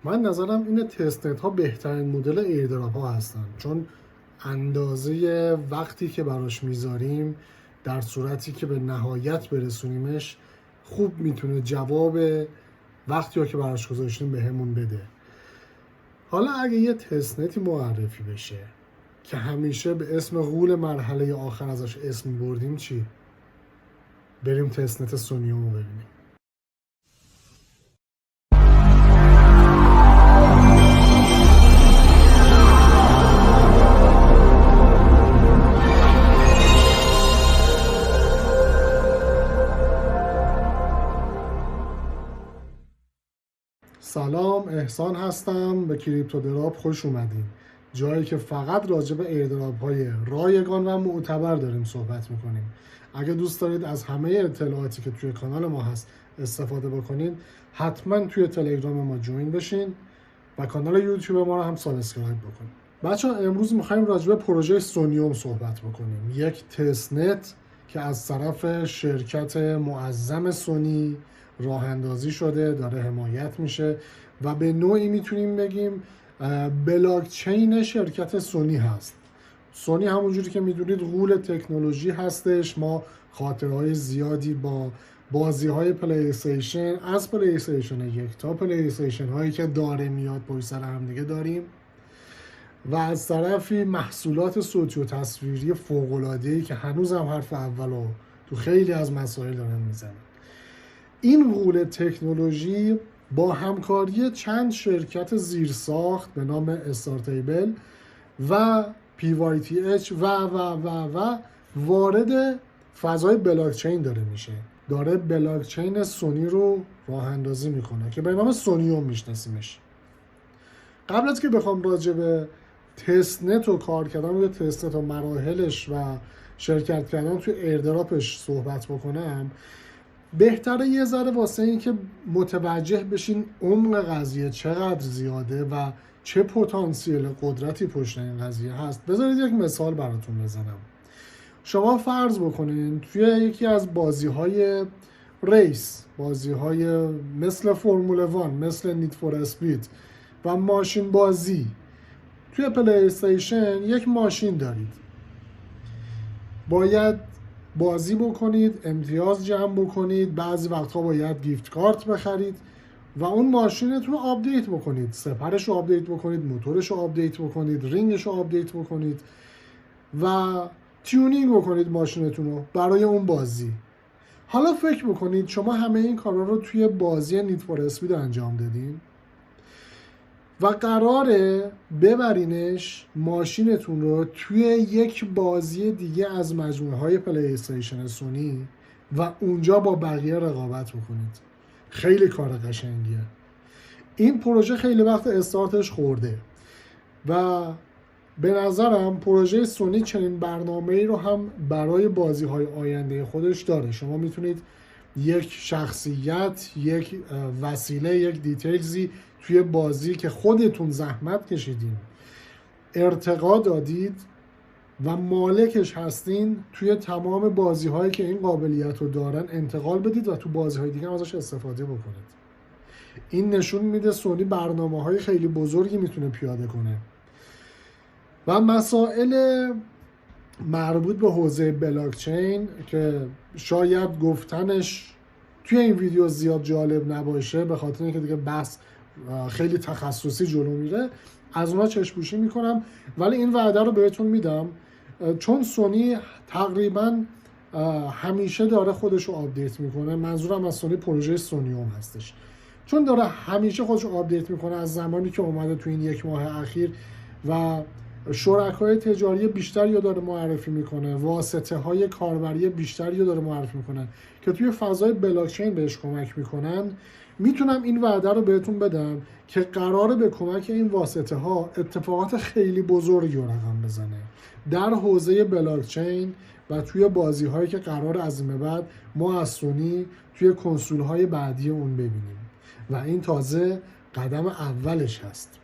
من نظرم اینه تستنت ها بهترین مدل ایردراپ ها هستن، چون اندازه وقتی که براش میذاریم در صورتی که به نهایت برسونیمش خوب میتونه جواب وقتی که براش گذاشتیم بهمون بده. حالا اگه یه تستنتی معرفی بشه که همیشه به اسم غول مرحله آخر ازش اسم بردیم، چی؟ بریم تستنت سونیومو ببینیم. سلام، احسان هستم. به کریپتو دراپ خوش اومدین، جایی که فقط راجع به ایردراپ های رایگان و معتبر داریم صحبت میکنیم. اگه دوست دارید از همه اطلاعاتی که توی کانال ما هست استفاده بکنید، حتما توی تلگرام ما جوین بشین و کانال یوتیوب ما رو هم سابسکرایب بکنید. بچه‌ها امروز میخوایم راجع به پروژه سونیوم صحبت بکنیم، یک تستنت که از طرف شرکت معظم سونی راه اندازی شده، داره حمایت میشه و به نوعی میتونیم بگیم بلاکچین شرکت سونی هست. سونی همونجوری که میدونید غول تکنولوژی هستش. ما خاطرهای زیادی با بازی های پلی استیشن، از پلی استیشن 1 تا پلی استیشن هایی که داره میاد پشت سر هم دیگه داریم، و از طرفی محصولات صوتی و تصویری فوق‌العاده‌ای که هنوز هم حرف اولو تو خیلی از مسائل دارن میزنن. این غول تکنولوژی با همکاری چند شرکت زیرساخت به نام استارتیبل و PYTH و وارد فضای بلاکچین داره میشه، داره بلاکچین سونی رو راه اندازی میکنه که به نام سونیوم میشناسیمش. قبل از که بخوام راجع به تستنت و کار کردن روی تستنت و مراحلش و شرکت کردن توی ایردراپش صحبت بکنم، بهتره یه ذره واسه این که متوجه بشین عمق قضیه چقدر زیاده و چه پتانسیل قدرتی پشت این قضیه هست. بذارید یک مثال براتون بزنم. شما فرض بکنین توی یکی از بازی‌های ریس، بازی‌های مثل فرمول 1، مثل نید فور اسپید و ماشین بازی، توی پلی استیشن یک ماشین دارید، باید بازی بکنید، امتیاز جمع بکنید، بعضی وقتها باید گیفت کارت بخرید و اون ماشینتون رو آپدیت بکنید، سپرش رو آپدیت بکنید، موتورش رو آپدیت بکنید، رینگش رو آپدیت بکنید و تیونینگ بکنید ماشینتون رو برای اون بازی. حالا فکر بکنید شما همه این کارا رو توی بازی نید فور اسپید انجام دادین و قراره ببرینش ماشینتون رو توی یک بازی دیگه از مجموعه های پلی استیشن سونی و اونجا با بقیه رقابت بکنید. خیلی کار قشنگیه. این پروژه خیلی وقت استارتش خورده و به نظرم پروژه سونی چنین برنامه‌ای رو هم برای بازی‌های آینده خودش داره. شما میتونید یک شخصیت، یک وسیله، یک دیتیلزی توی بازی که خودتون زحمت کشیدین، ارتقا دادید و مالکش هستین، توی تمام بازی‌هایی که این قابلیت رو دارن انتقال بدید و تو بازی‌های دیگه هم ازش استفاده بکنید. این نشون میده سونی برنامه‌های خیلی بزرگی میتونه پیاده کنه. و مسائل مربوط به حوزه بلاکچین که شاید گفتنش توی این ویدیو زیاد جالب نباشه به خاطر اینکه دیگه بحث خیلی تخصصی جلو میره، از اونها چشم‌پوشی میکنم، ولی این وعده رو بهتون میدم چون سونی تقریبا همیشه داره خودش رو آپدیت میکنه. منظورم از سونی پروژه سونیوم هستش، چون داره همیشه خودش رو آپدیت میکنه از زمانی که اومده تو این یک ماه اخیر و شرکای تجاری بیشتری رو داره معرفی میکنه، واسطه های کاربری بیشتری رو داره معرفی میکنه که توی فضای بلاکچین بهش کمک میکنن. میتونم این وعده رو بهتون بدم که قراره به کمک این واسطه ها اتفاقات خیلی بزرگی رو رقم بزنه در حوزه بلاکچین و توی بازی هایی که قرار از این بعد ما از سونی توی کنسول های بعدی اون ببینیم و این تازه قدم اولش هست.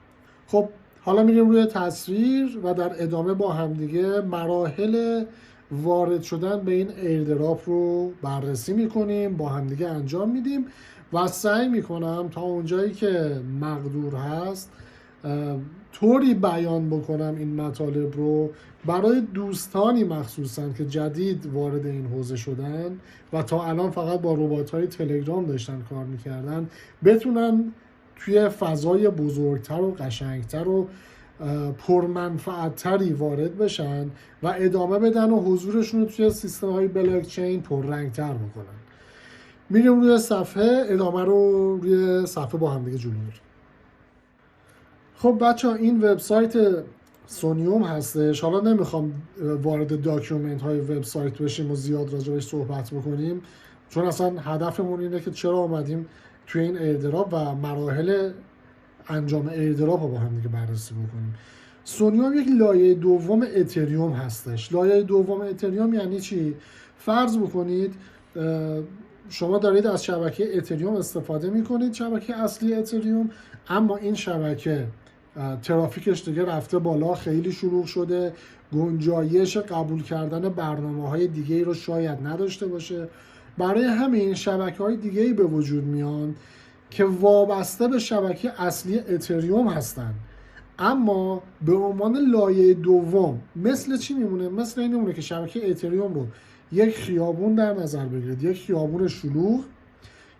خب حالا میریم روی تصویر و در ادامه با همدیگه مراحل وارد شدن به این ایردراپ رو بررسی میکنیم، با همدیگه انجام میدیم و سعی میکنم تا اونجایی که مقدور هست طوری بیان بکنم این مطالب رو برای دوستانی مخصوصا که جدید وارد این حوزه شدن و تا الان فقط با ربات‌های تلگرام داشتن کار میکردن، بتونن توی فضای بزرگتر و قشنگتر و پرمنفعتری وارد بشن و ادامه بدن و حضورشون رو توی سیستم های بلاکچین پررنگتر بکنن. میریم روی صفحه، ادامه رو روی صفحه با هم دیگه جلو میریم. خب بچه ها، این وبسایت سونیوم هستش. حالا نمیخوام وارد داکیومنت های وبسایت بشیم و زیاد راجعش صحبت بکنیم، چون اصلا هدفمون اینه که چرا آمدیم توی این ایردراپ و مراحل انجام ایردراپ رو با هم دیگه بررسی بکنیم. سونیوم یک لایه دوم اتریوم هستش. لایه دوم اتریوم یعنی چی؟ فرض بکنید شما دارید از شبکه اتریوم استفاده میکنید، شبکه اصلی اتریوم، اما این شبکه ترافیکش دیگه رفته بالا، خیلی شلوغ شده، گنجایش قبول کردن برنامه‌های دیگه‌ای رو شاید نداشته باشه. برای همین شبکه‌های دیگه‌ای به وجود میان که وابسته به شبکه اصلی اتریوم هستن، اما به عنوان لایه دوم مثل چی میمونه؟ مثل این میمونه که شبکه اتریوم رو یک خیابون در نظر بگیرید، یک خیابون شلوغ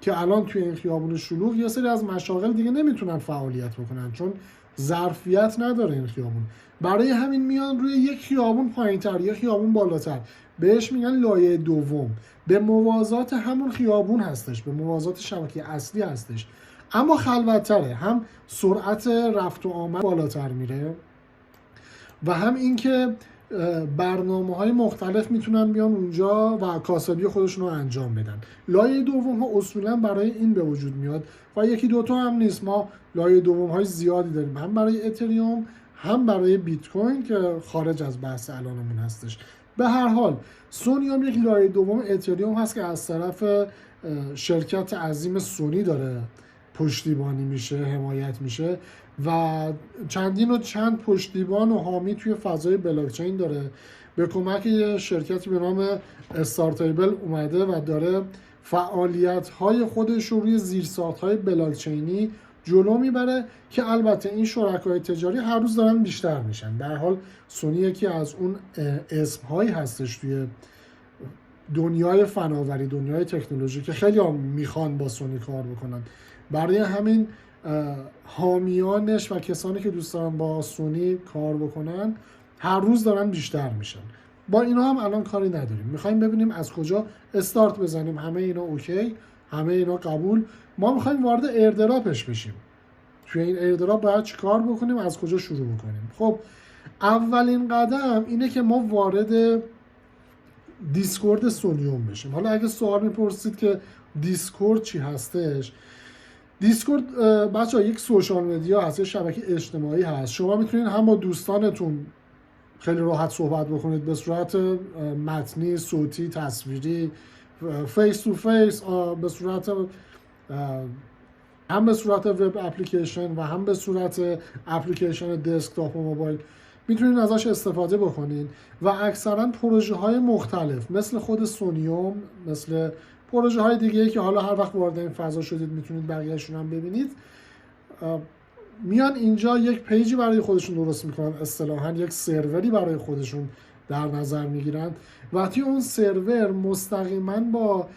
که الان توی این خیابون شلوغ یه سری از مشاغل دیگه نمیتونن فعالیت بکنن چون ظرفیت نداره این خیابون. برای همین میان روی یک خیابون پایینتر، یک خیابون بالاتر، بهش میگن لایه دوم. به موازات همون خیابون هستش، به موازات شبکه اصلی هستش، اما خلوت‌تره. هم سرعت رفت و آمد بالاتر میره و هم اینکه برنامه‌های مختلف میتونن بیان اونجا و کاسبی خودشون رو انجام بدن. لایه دوم ها اصولا برای این به وجود میاد و یکی دوتا هم نیست، ما لایه دوم های زیادی داریم، هم برای اتریوم هم برای بیت کوین که خارج از بحث الانمون هستش. به هر حال سونیوم یک لایه دوم اتریوم هست که از طرف شرکت عظیم سونی داره پشتیبانی میشه، حمایت میشه و چند پشتیبان و حامی توی فضای بلاکچین داره. به کمک یه شرکتی به نام استارتیبل اومده و داره فعالیت‌های خودش رو روی زیرساخت‌های بلاکچینی جلو میبره که البته این شرکای تجاری هر روز دارن بیشتر میشن. در حال سونی یکی از اون اسم‌هایی هستش توی دنیای فناوری، دنیای تکنولوژی که خیلی هم میخوان با سونی کار بکنن. برای همین حامیانش و کسانی که دوست دارن با سونی کار بکنن هر روز دارن بیشتر میشن. با اینا هم الان کاری نداریم، میخوایم ببینیم از کجا استارت بزنیم. همه اینا اوکی، همه اینا قبول، ما میخوایم وارد ایردراپش بشیم. توی این ایردراپ باید چی کار بکنیم، از کجا شروع بکنیم؟ خب اولین قدم اینه که ما وارد دیسکورد سونیوم بشیم. حالا اگه سوال میپرسید که دیسکورد چی هستش، دیسکورد بچه‌ها یک سوشال مدیا هست، یک شبکه اجتماعی هست. شما میتونید هم با دوستانتون خیلی راحت صحبت بکنید به صورت متنی، صوتی، تصویری، فیس تو فیس، به صورت هم به صورت وب اپلیکیشن و هم به صورت اپلیکیشن دسکتاپ و موبایل میتونید ازش استفاده بکنید و اکثرا پروژه های مختلف مثل خود سونیوم، مثل پروژه های دیگه که حالا هر وقت وارد این فضا شدید میتونید بقیه‌شون هم ببینید، میان اینجا یک پیجی برای خودشون درست میکنن، اصطلاحاً یک سروری برای خودشون در نظر میگیرن و توی اون سرور مستقیما با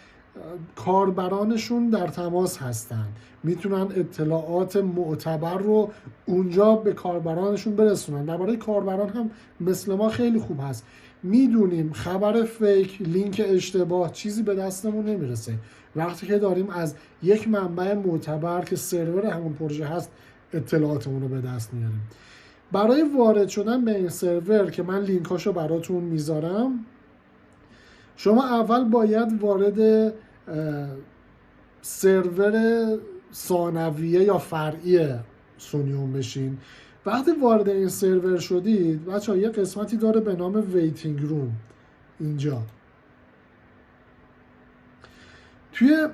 کاربرانشون در تماس هستن، میتونن اطلاعات معتبر رو اونجا به کاربرانشون برسونن. درباره کاربران هم مثل ما خیلی خوب هست، میدونیم خبر فیک، لینک اشتباه چیزی به دستمون نمیرسه وقتی که داریم از یک منبع معتبر که سرور همون پروژه هست اطلاعاتمون رو به دست میاریم. برای وارد شدن به این سرور که من لینکاشو براتون میذارم، شما اول باید وارد سرور ثانویه یا فرعی سونیوم بشین. وقتی وارد این سرور شدید بچه‌ها یه قسمتی داره به نام ویتینگ روم. اینجا توی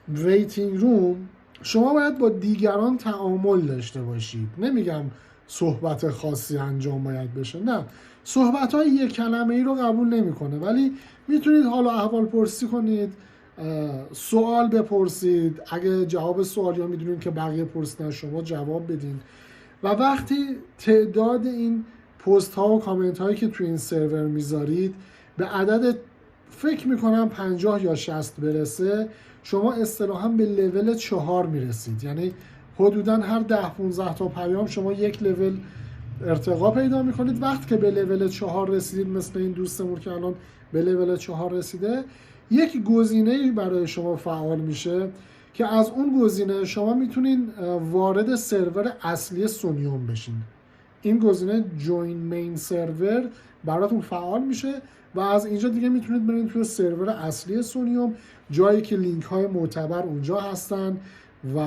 ویتینگ روم شما باید با دیگران تعامل داشته باشید. نمیگم صحبت خاصی انجام باید بشه، نه، صحبت های یک کلمه ای رو قبول نمیکنه، ولی میتونید حالا احوال پرسی کنید، سوال بپرسید، اگه جواب سوالی ها میدونید که بقیه پرسیدن شما جواب بدین. و وقتی تعداد این پست ها و کامنت هایی که توی این سرور میذارید به عدد فکر میکنم 50 یا 60 برسه، شما اصطلاحاً به لول 4 میرسید. یعنی حدوداً هر 10-15 تا پیام شما یک لول ارتقا پیدا میکنید. وقتی که به لول 4 رسیدید، مثل این دوستمون که الان به لول 4 رسیده، یک گزینه برای شما فعال میشه که از اون گزینه شما میتونید وارد سرور اصلی سونیوم بشین. این گزینه جوین مین سرور براتون فعال میشه و از اینجا دیگه میتونید برید توی سرور اصلی سونیوم، جایی که لینک های معتبر اونجا هستن و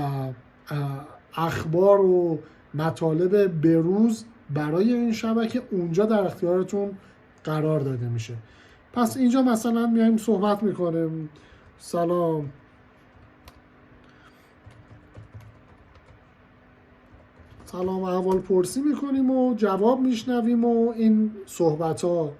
اخبار و مطالب بروز برای این شبکه اونجا در اختیارتون قرار داده میشه. پس اینجا مثلا میایم صحبت میکنیم، سلام، احوال پرسی میکنیم و جواب میشنویم و این صحبت ها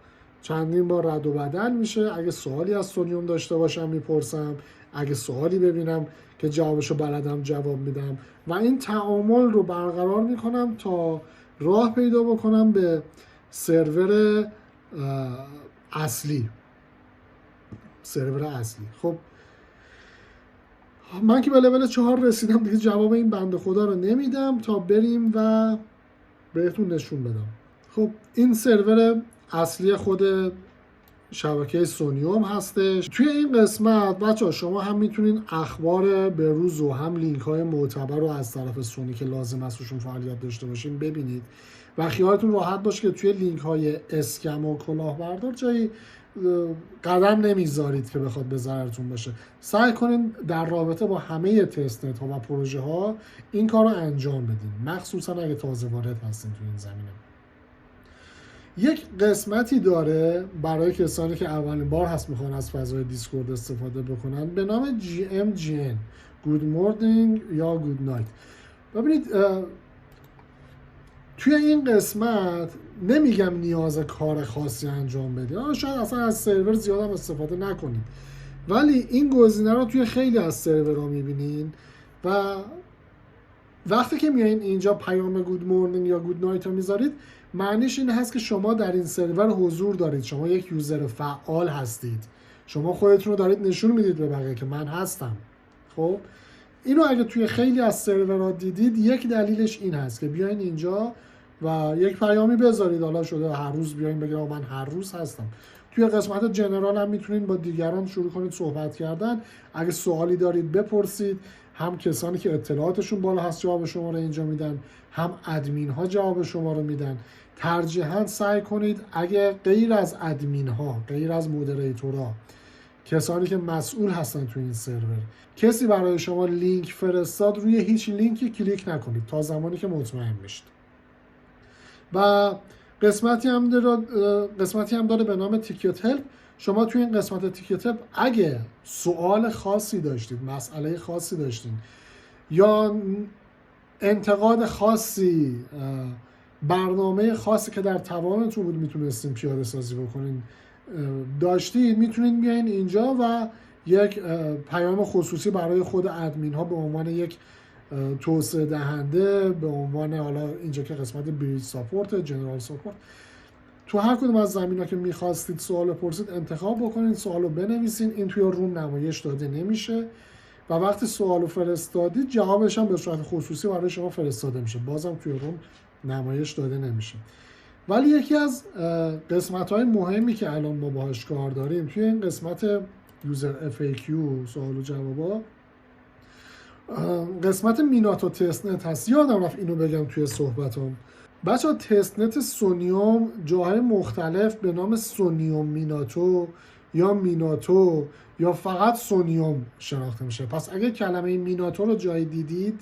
چندین بار رد و بدل میشه. اگه سوالی از سونیوم داشته باشم میپرسم، اگه سوالی ببینم که جوابشو بلدم جواب میدم و این تعامل رو برقرار میکنم تا راه پیدا بکنم به سرور اصلی. خب من که به لول 4 رسیدم دیگه جواب این بنده خدا رو نمیدم تا بریم و بهتون نشون بدم. خب این سرور اصلی خود شبکه سونیوم هستش. توی این قسمت بچه ها شما هم میتونین اخبار بروز و هم لینک های معتبر رو از طرف سونی که لازم است روشون فعالیت داشته باشین ببینید و خیالتون راحت باشه که توی لینک های اسکم و کلاهبردار جایی قدم نمیذارید که بخواد به ضررتون باشه. سعی کنین در رابطه با همه تست نت ها و پروژه ها این کار رو انجام بدین، مخصوصا اگه تازه وارد هستین توی این زمینه. یک قسمتی داره برای کسانی که اولین بار هست میخوان از فضای دیسکورد استفاده بکنن به نام GMGN Good Morning یا Good Night. ببینید توی این قسمت نمیگم نیاز کار خاصی انجام بدید، شاید اصلا از سرور زیاد هم استفاده نکنید، ولی این گزینه رو توی خیلی از سرورها میبینین و وقتی که میایین اینجا پیام گود مورنینگ یا گود نایت رو میذارید، معنیش این هست که شما در این سرور حضور دارید، شما یک یوزر فعال هستید، شما خودتون رو دارید نشون میدید به بقیه که من هستم. خب اینو اگه توی خیلی از سرورها دیدید، یک دلیلش این هست که بیاین اینجا و یک پیامی بذارید، حالا شده هر روز بیاین بگید من هر روز هستم. توی قسمت جنرال هم میتونید با دیگران شروع کنید صحبت کردن، اگه سوالی دارید بپرسید، هم کسانی که اطلاعاتشون بالا هست جواب شما رو اینجا میدن، هم ادمین ها جواب شما رو میدن. ترجیحاً سعی کنید اگه غیر از ادمین ها، غیر از مودریتورها، کسانی که مسئول هستن تو این سرور، کسی برای شما لینک فرستاد، روی هیچ لینکی کلیک نکنید تا زمانی که مطمئن بشید. و قسمتی هم داره به نام تیکت هلپ. شما توی این قسمت تیکت هلپ اگه سوال خاصی داشتید، مسئله خاصی داشتید یا انتقاد خاصی، برنامه خاصی که در توانتون بود میتونستین پیاده سازی بکنین داشتید، میتونید بیاین اینجا و یک پیام خصوصی برای خود ادمین ها به عنوان یک توسعه دهنده، به عنوان حالا اینجا که قسمت بریج ساپورت، جنرال ساپورت، تو هر کدوم از زمینا که میخواستید سوال بپرسید انتخاب بکنید، سوالو بنویسین. این توی روم نمایش داده نمیشه و وقتی سوالو فرستادید جوابش هم به صورت خصوصی برای شما فرستاده میشه، بازم توی روم نمایش داده نمیشه. ولی یکی از قسمت‌های مهمی که الان ما باهاش کار داریم توی این قسمت یوزر FAQ، سوال و جوابا، قسمت میناتو تست نت هست. یادم رفت اینو بگم توی صحبتم. بچه‌ها تست نت سونیوم جاهای مختلف به نام سونیوم میناتو یا میناتو یا فقط سونیوم شناخته میشه. پس اگه کلمه میناتو رو جایی دیدید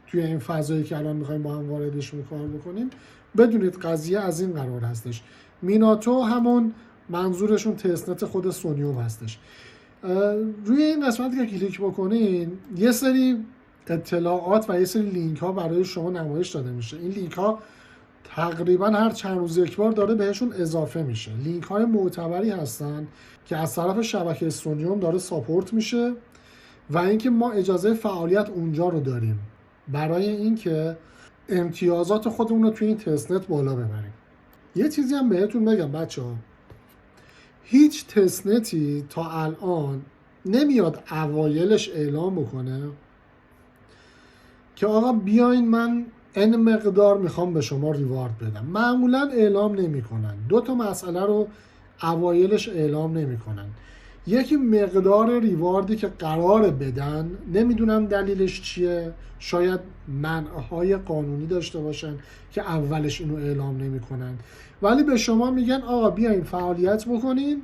توی این فضایی که الان میخوایم با هم واردش کار بکنیم، بدونید قضیه از این قرار هستش. میناتو همون منظورشون تست نت خود سونیوم هستش. روی این قسمتی که کلیک بکنین یه سری اطلاعات و یه سری لینک ها برای شما نمایش داده میشه. این لینک ها تقریبا هر چند روز یک بار داره بهشون اضافه میشه. لینک های معتبری هستن که از طرف شبکه استونیوم داره ساپورت میشه و اینکه ما اجازه فعالیت اونجا رو داریم برای اینکه امتیازات خودمون رو توی این تستنت بالا ببریم. یه چیزی هم بهتون بگم بچه‌ها، هیچ تستنتی تا الان نمیاد اوایلش اعلام بکنه که آقا بیاین من این مقدار میخوام به شما ریوارد بدم. معمولا اعلام نمیکنن. دو تا مسئله رو اوایلش اعلام نمیکنن. یکی مقدار ریواردی که قرار بدن، نمیدونم دلیلش چیه، شاید منعهای قانونی داشته باشن که اولش اینو اعلام نمیکنن، ولی به شما میگن آقا بیاین فعالیت بکنین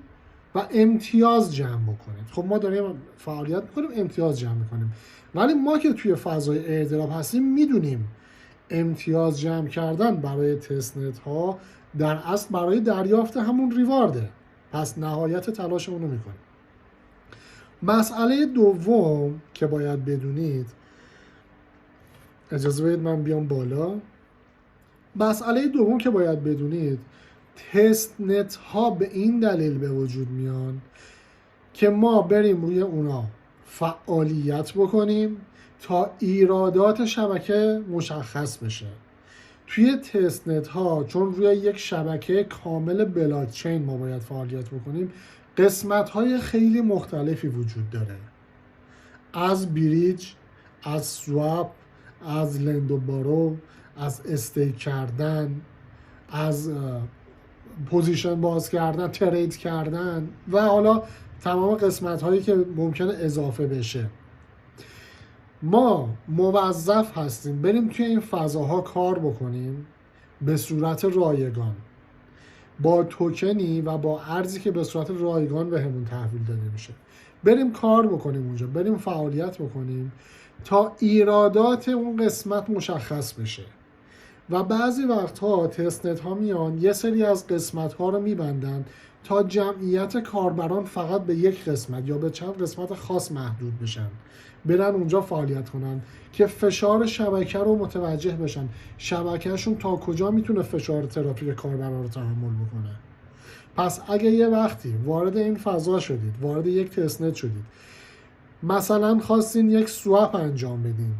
و امتیاز جمع بکنید. خب ما داریم فعالیت میکنیم، امتیاز جمع میکنیم، ولی ما که توی فضای ایردراپ هستیم میدونیم امتیاز جمع کردن برای تستنت ها در اصل برای دریافت همون ریوارده. پس نهایت تلاشمون رو میکنیم. مسئله دوم که باید بدونید، اجازه بدید من بیام بالا. مسئله دوم که باید بدونید، تستنت ها به این دلیل به وجود میان که ما بریم روی اونا فعالیت بکنیم تا ایرادات شبکه مشخص بشه. توی تستنت ها چون روی یک شبکه کامل بلاکچین ما باید فعالیت بکنیم، قسمت های خیلی مختلفی وجود داره، از بریج، از سواپ، از لند و بارو، از استیک کردن، از پوزیشن باز کردن، ترید کردن و حالا تمام قسمت هایی که ممکنه اضافه بشه. ما موظف هستیم بریم توی این فضاها کار بکنیم به صورت رایگان، با توکنی و با ارزی که به صورت رایگان به همون تحویل داده میشه. بریم کار بکنیم اونجا، بریم فعالیت بکنیم تا ایرادات اون قسمت مشخص بشه. و بعضی وقتها تستنت ها میان یه سری از قسمت ها رو میبندن تا جمعیت کاربران فقط به یک قسمت یا به چند قسمت خاص محدود بشن، برن اونجا فعالیت کنن که فشار شبکه رو متوجه بشن، شبکهشون تا کجا میتونه فشار ترافیک کاربران رو تحمل بکنه. پس اگه یه وقتی وارد این فضا شدید، وارد یک تستنت شدید، مثلا خواستین یک سواپ انجام بدین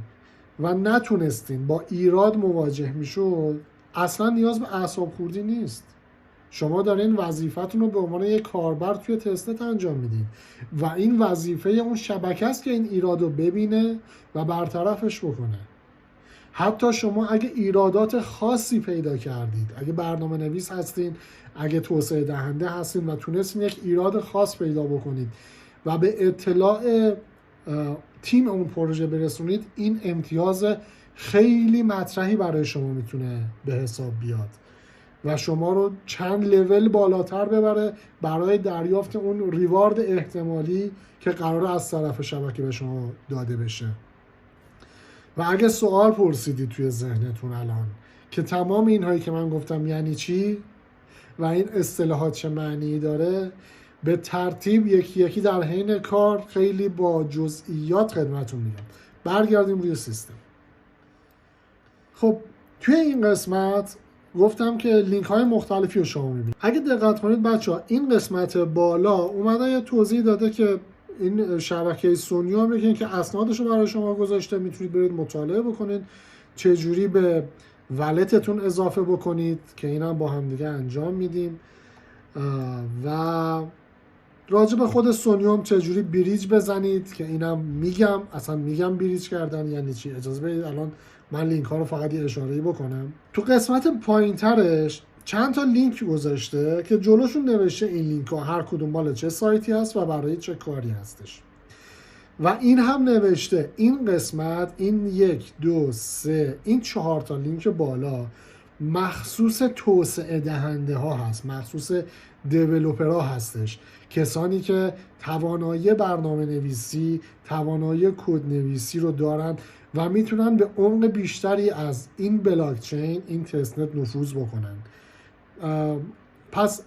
و نتونستین، با ایراد مواجه میشد، اصلا نیاز به اعصاب خوردی نیست. شما دارین وظیفتون رو به عنوان یک کاربر توی تستنت انجام میدین و این وظیفه اون شبکه است که این ایراد رو ببینه و برطرفش بکنه. حتی شما اگه ایرادات خاصی پیدا کردید، اگه برنامه نویس هستین، اگه توسعه دهنده هستین و تونستین یک ایراد خاص پیدا بکنید و به اطلاع تیم اون پروژه برسونید، این امتیاز خیلی مطرحی برای شما میتونه به حساب بیاد و شما رو چند لول بالاتر ببره برای دریافت اون ریوارد احتمالی که قراره از طرف شبکه به شما داده بشه. و اگه سوال پرسیدید توی ذهنتون الان که تمام اینهایی که من گفتم یعنی چی و این اصطلاحات چه معنی داره، به ترتیب یکی یکی در حین کار خیلی با جزئیات خدمتتون میگم. برگردیم روی سیستم. خب توی این قسمت گفتم که لینک های مختلفی رو شما میبینید. اگه دقت کنید بچه‌ها، این قسمت بالا اومده یه توضیح داده که این شبکه سونیا میگه که اسنادش رو برای شما گذاشته، میتونید برید مطالعه بکنید چجوری به ولتتون اضافه بکنید که اینم با هم دیگه انجام میدیم و راجع به خود سونیوم چجوری بریج بزنید که اینم میگم. اصلا میگم بریج کردن یعنی چی. اجازه بدید الان من لینک ها رو فقط یه اشاره‌ای بکنم. تو قسمت پایینترش چند تا لینک گذاشته که جلوشون نوشته این لینک ها هر کدوم مال چه سایتی هست و برای چه کاری هستش. و این هم نوشته این قسمت، این 1 2 3 این 4 تا لینک بالا مخصوص توسعه دهنده ها هست، مخصوص دیولوپرها هستش، کسانی که توانایی برنامه نویسی، توانایی کد نویسی رو دارن و میتونن به عمق بیشتری از این بلاکچین، این تستنت نفوذ بکنن. پس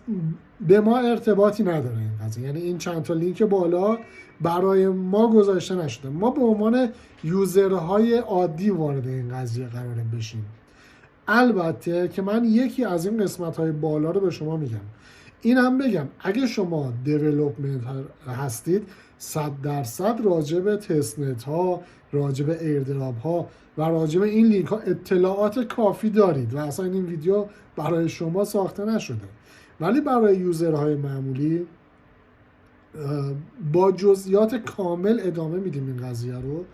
به ما ارتباطی نداره این قضیه، یعنی این چند تا لینک بالا برای ما گذاشته نشده. ما به عنوان یوزرهای عادی وارد این قضیه قراره بشیم. البته که من یکی از این قسمت‌های بالا رو به شما میگم. این هم بگم اگه شما دیولپمنت هستید 100% راجع به تستنت ها، راجع به ایردراپ ها و راجع به این لینک ها اطلاعات کافی دارید و اصلا این ویدیو برای شما ساخته نشده. ولی برای یوزرهای معمولی با جزئیات کامل ادامه میدیم این قضیه رو،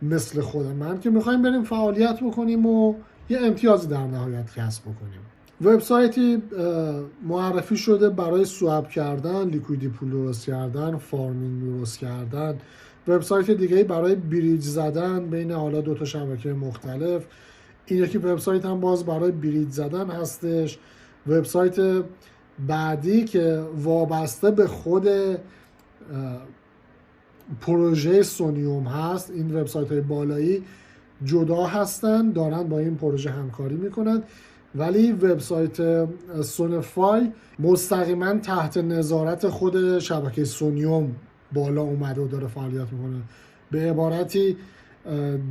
مثل خود من که میخوایم بریم فعالیت بکنیم و یه امتیازی در نهایت کسب بکنیم. وبسایتی معرفی شده برای سواب کردن، لیکویدی پول درست کردن، فارمینگ درست کردن. وبسایت دیگه برای بریج زدن بین حالا دو تا شبکه مختلف. این یکی وبسایت هم باز برای بریج زدن هستش. وبسایت بعدی که وابسته به خود پروژه سونیوم هست، این وبسایت های بالایی جدا هستن، دارن با این پروژه همکاری میکنن، ولی وبسایت سونفای مستقیما تحت نظارت خود شبکه سونیوم بالا اومده و داره فعالیت میکنه. به عبارتی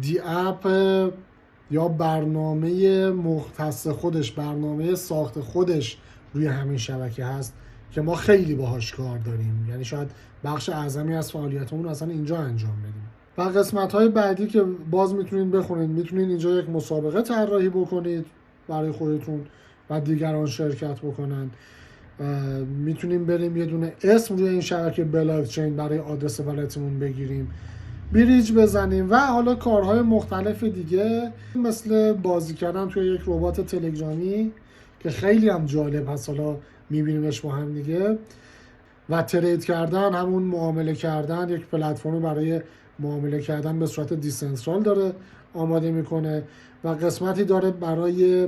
دی اپ یا برنامه مختص خودش، برنامه ساخت خودش روی همین شبکه هست که ما خیلی باهاش کار داریم، یعنی شاید بخش اعظمی از فعالیتمون اصلا اینجا انجام بدیم. و قسمت‌های بعدی که باز میتونین بخونید، میتونین اینجا یک مسابقه طراحی بکنید برای خودتون و دیگران شرکت بکنن. میتونیم بریم یه دونه اسم روی این شبکه بلاک چین برای آدرس والتمون بگیریم، بریج بزنیم و حالا کارهای مختلف دیگه مثل بازی کردن توی یک ربات تلگرامی که خیلی هم جالب هست، حالا میبینیمش با هم دیگه، و ترید کردن، همون معامله کردن، یک پلتفرم برای معامله کردن به صورت دیسنترال داره آماده میکنه و قسمتی داره برای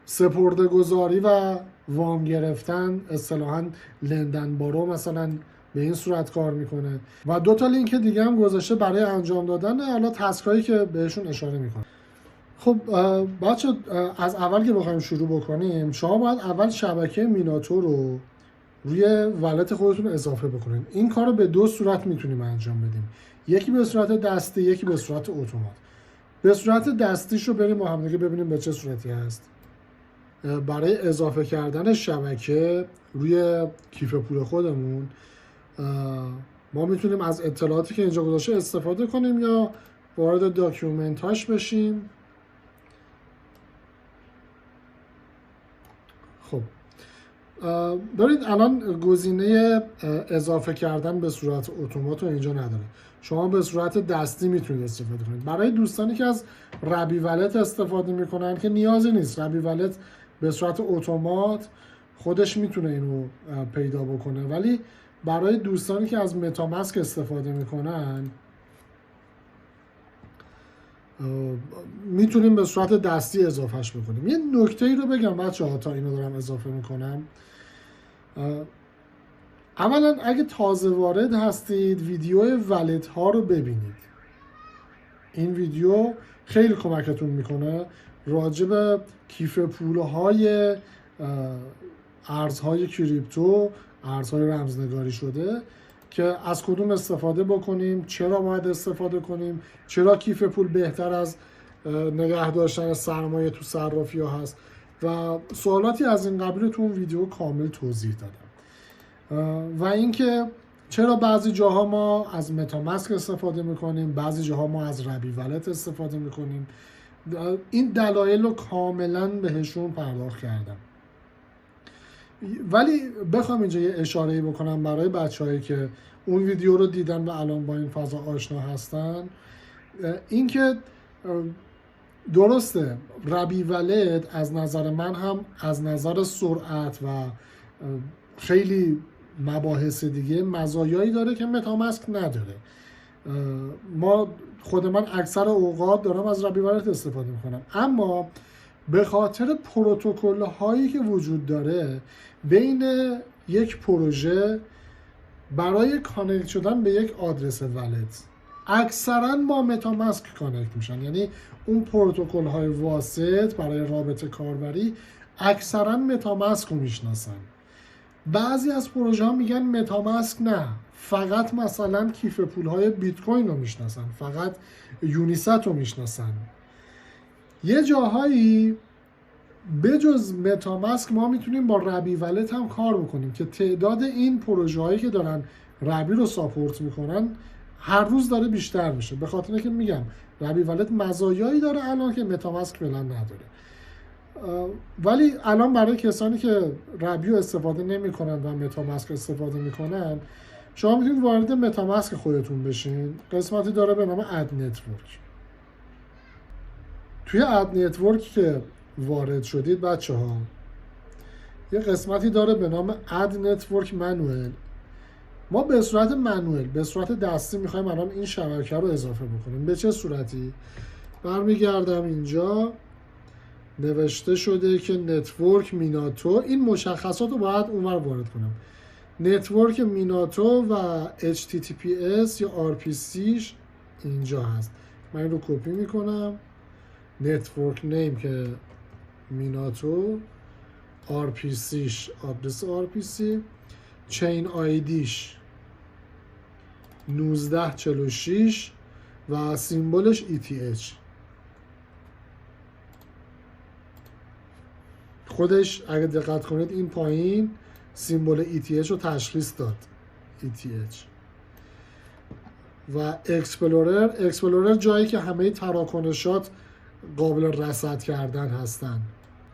سپرده‌گذاری و وام گرفتن، اصطلاحاً لندن بارو مثلا به این صورت کار میکنه و دو تا لینک دیگه هم گذاشته برای انجام دادن حالا تسکایی که بهشون اشاره میکنه. خب بچه از اول که بخوایم شروع بکنیم، شما باید اول شبکه میناتو رو روی ولت خودتون اضافه بکنین. این کار رو به دو صورت میتونیم انجام بدیم، یکی به صورت دستی، یکی به صورت اتومات. به صورت دستیش رو بریم با هم دیگه ببینیم به چه صورتی هست. برای اضافه کردن شبکه روی کیف پول خودمون ما میتونیم از اطلاعاتی که اینجا گذاشته استفاده کنیم یا وارد داکیومنت هاش بشیم. خب دارید الان گزینه اضافه کردن به صورت اتومات رو اینجا نداره، شما به صورت دستی میتونید استفاده کنید. برای دوستانی که از ربی ولت استفاده میکنن که نیازی نیست، ربی ولت به صورت اتومات خودش میتونه اینو پیدا بکنه، ولی برای دوستانی که از متاماسک استفاده میکنن میتونیم به صورت دستی اضافهش بکنیم. یه نکته ای رو بگم بچه ها تا اینو دارم اضافه میکنم. اولا اگه تازه وارد هستید ویدیو ولت ها رو ببینید، این ویدیو خیلی کمکتون میکنه راجع به کیف پول های ارزهای کریپتو، ارزهای رمزنگاری شده که از کدوم استفاده بکنیم، چرا باید استفاده کنیم، چرا کیف پول بهتر از نگه داشتن سرمایه تو صرافی ها هست و سوالاتی از این قبیل تو اون ویدیو کامل توضیح دادم. و اینکه چرا بعضی جاها ما از متاماسک استفاده میکنیم، بعضی جاها ما از ربی ولت استفاده میکنیم، این دلایل رو کاملا بهشون پرداخت کردم. ولی بخوام اینجا یه اشاره‌ای بکنم برای بچه‌هایی که اون ویدیو رو دیدن و الان با این فضا آشنا هستن، اینکه درسته ربی ولت از نظر من هم از نظر سرعت و خیلی مباحث دیگه مزایایی داره که متاماسک نداره. خود من اکثر اوقات دارم از ربی ولت استفاده میکنم، اما به خاطر پروتکل هایی که وجود داره بین یک پروژه برای کانکت شدن به یک آدرس ولت اکثرا با متاماسک کانکت میشن، یعنی اون پروتکل های واسط برای رابطه کاربری اکثرا متاماسک رو میشناسن. بعضی از پروژه ها میگن متاماسک نه، فقط مثلا کیف پول های بیت کوین رو میشناسن، فقط یونیست رو میشناسن. یه جاهایی بجز متاماسک ما میتونیم با ربی ولت هم کار بکنیم که تعداد این پروژه هایی که دارن ربی رو ساپورت میکنن هر روز داره بیشتر میشه، به خاطر که میگم ربی ولت مزایایی داره الان که متاماسک فعلا نداره. ولی الان برای کسانی که ربی رو استفاده نمیکنن و متاماسک استفاده میکنن، شما میتونید وارد متاماسک خودتون بشین. قسمتی داره به نام اد نتورک. توی اد نتورک که وارد شدید بچه ها، یه قسمتی داره به نام اد نتورک منوال. ما به صورت منوال، به صورت دستی میخوایم الان این شبکه رو اضافه بکنیم. به چه صورتی؟ برمیگردم اینجا نوشته شده که نتورک میناتو، این مشخصات رو باید اونور وارد کنم. نتورک میناتو و HTTPS یا RPC اینجا هست. من این رو کپی میکنم. نتورک نیم که میناتو، RPC آدرس RPC، چین آیدیش 1946 و سیمبلش ETH. خودش اگه دقت کنید این پایین سیمبل ETH رو تشخیص داد. ETH و اکسپلورر جایی که همه تراکنشات قابل رصد کردن هستن.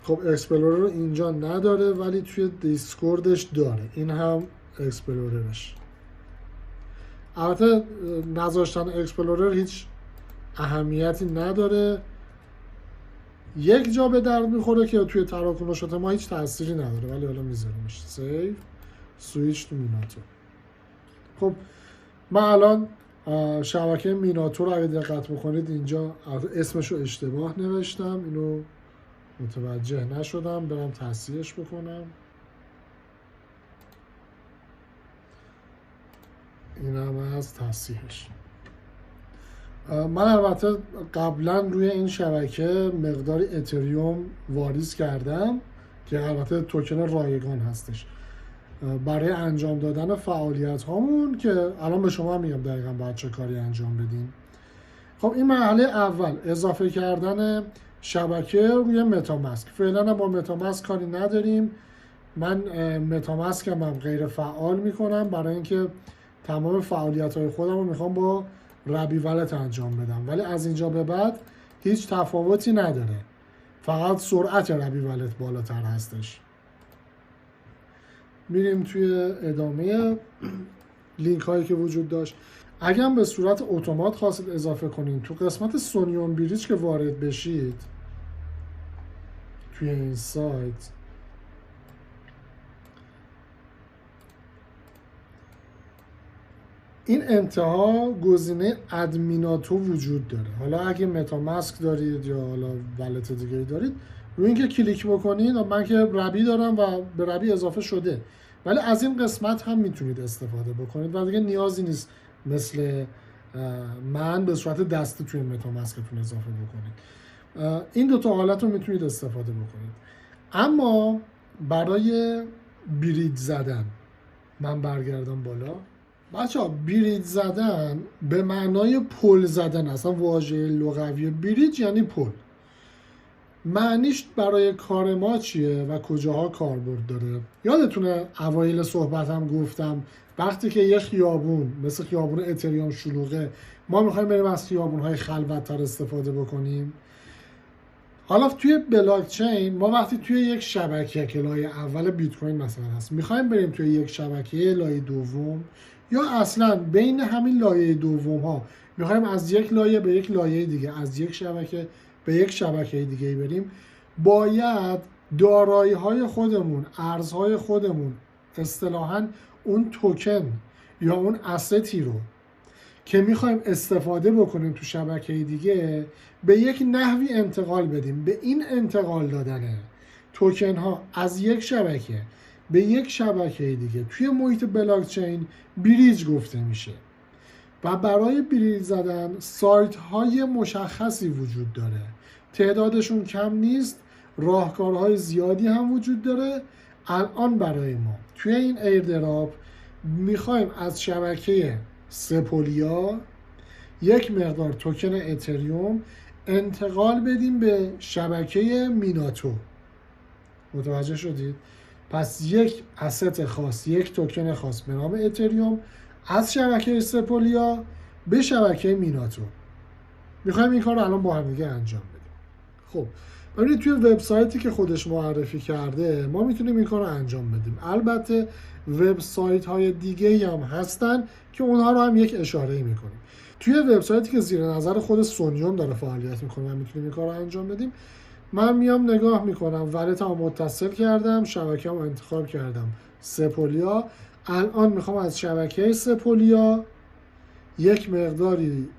خب اکسپلورر رو اینجا نداره ولی توی دیسکوردش داره. این هم اکسپلوررش. البته نذاشتن اکسپلورر هیچ اهمیتی نداره. یک جا به درد میخوره که توی تراکنشات ما هیچ تأثیری نداره، ولی حالا میذاریمش. سیو سویچ تو میناتو. خب من الان شبکه میناتو رو اگه دقت بکنید اینجا اسمش رو اشتباه نوشتم، اینو متوجه نشدم، برم تصحیحش بکنم. این هم از تصحیحش. من البته قبلا روی این شبکه مقداری اتریوم واریز کردم که البته توکن رایگان هستش برای انجام دادن فعالیت هامون، که الان به شما میگم دقیقا باید چه کاری انجام بدیم. خب این مرحله اول اضافه کردن شبکه روی متاماسک. فعلا با متاماسک کاری نداریم. من متاماسکم هم غیر فعال میکنم برای اینکه تمام فعالیت های خودم رو میخوام با ربی ولت انجام بدم، ولی از اینجا به بعد هیچ تفاوتی نداره، فقط سرعت ربی ولت بالاتر هستش. میریم توی ادامه لینک هایی که وجود داشت. اگر به صورت اتومات خواستید اضافه کنین، تو قسمت سونیون بریج که وارد بشید توی این سایت، این انتها گزینه ادمیناتو وجود داره. حالا اگه متاماسک دارید یا حالا ولت دیگه دارید، روی این که کلیک بکنید، من که ربی دارم و به ربی اضافه شده، ولی از این قسمت هم میتونید استفاده بکنید و دیگه نیازی نیست مثل من به صورت دستی توی متاماسکتون اضافه بکنید. این دوتا حالت رو میتونید استفاده بکنید. اما برای بریج زدن، من برگردم بالا. بچه‌ها بریج زدن به معنای پل زدن، اصلا واژه لغوی بریج یعنی پل. معنیش برای کار ما چیه و کجاها کاربرد داره؟ یادتونه اوایل صحبتم گفتم وقتی که یه خیابون مثل خیابون اتریوم شلوغه، ما میخوایم بریم از خیابون‌های خلوت‌تر استفاده بکنیم. حالا توی بلاک چین ما وقتی توی یک شبکه که لایه اول بیت کوین مثلا هست، میخوایم بریم توی یک شبکه لایه دوم، یا اصلا بین همین لایه دوم ها میخوایم از یک لایه به یک لایه دیگه، از یک شبکه به یک شبکه دیگه بریم، باید دارایی های خودمون، ارزهای خودمون، اصطلاحاً اون توکن یا اون استی رو که میخوایم استفاده بکنیم تو شبکه دیگه به یک نحوی انتقال بدیم. به این انتقال دادن توکن ها از یک شبکه به یک شبکه دیگه توی محیط بلاک چین بریج گفته میشه. و برای بریج زدن سایت های مشخصی وجود داره، تعدادشون کم نیست، راهکارهای زیادی هم وجود داره. الان برای ما توی این ایردراپ میخوایم از شبکه سپولیا یک مقدار توکن اتریوم انتقال بدیم به شبکه میناتو. متوجه شدید؟ پس یک asset خاص، یک توکن خاص به نام اتریوم از شبکه سپولیا به شبکه میناتو. میخوایم این کار رو الان با هم دیگه انجام بدیم. خب ببینید توی وبسایتی که خودش معرفی کرده ما میتونیم این کار رو انجام بدیم. البته وبسایت های دیگه هم هستن که اونها رو هم یک اشاره‌ای میکنیم. توی وبسایتی که زیر نظر خود سونیوم داره فعالیت میکنه و میتونیم این کار رو انجام بدیم، من میام نگاه میکنم، ولتمو متصل کردم، شبکه‌مو انتخاب کردم سپولیا. الان میخوام از شبکه سپولیا یک مقداری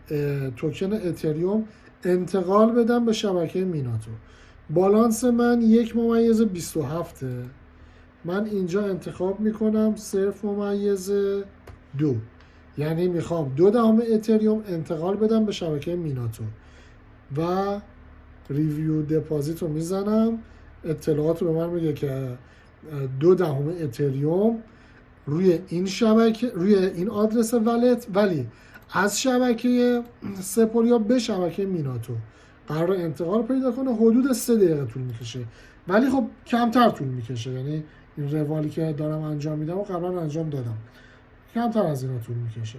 توکن اتریوم انتقال بدم به شبکه میناتو. بالانس من 1/27. من اینجا انتخاب میکنم 0/2، یعنی میخوام 0.2 اتریوم انتقال بدم به شبکه میناتو و ریویو دپازیت رو میزنم. اطلاعات رو به من میگه که 0.2 اتریوم روی این شبکه، روی این آدرس ولت، ولی از شبکه سپولیا به شبکه میناتو قرار انتقال پیدا کنه. حدود 3 دقیقه طول میکشه، ولی خب کمتر طول میکشه، یعنی این روالی که دارم انجام میدم و قبلا انجام دادم، کمتر از اینا طول میکشه.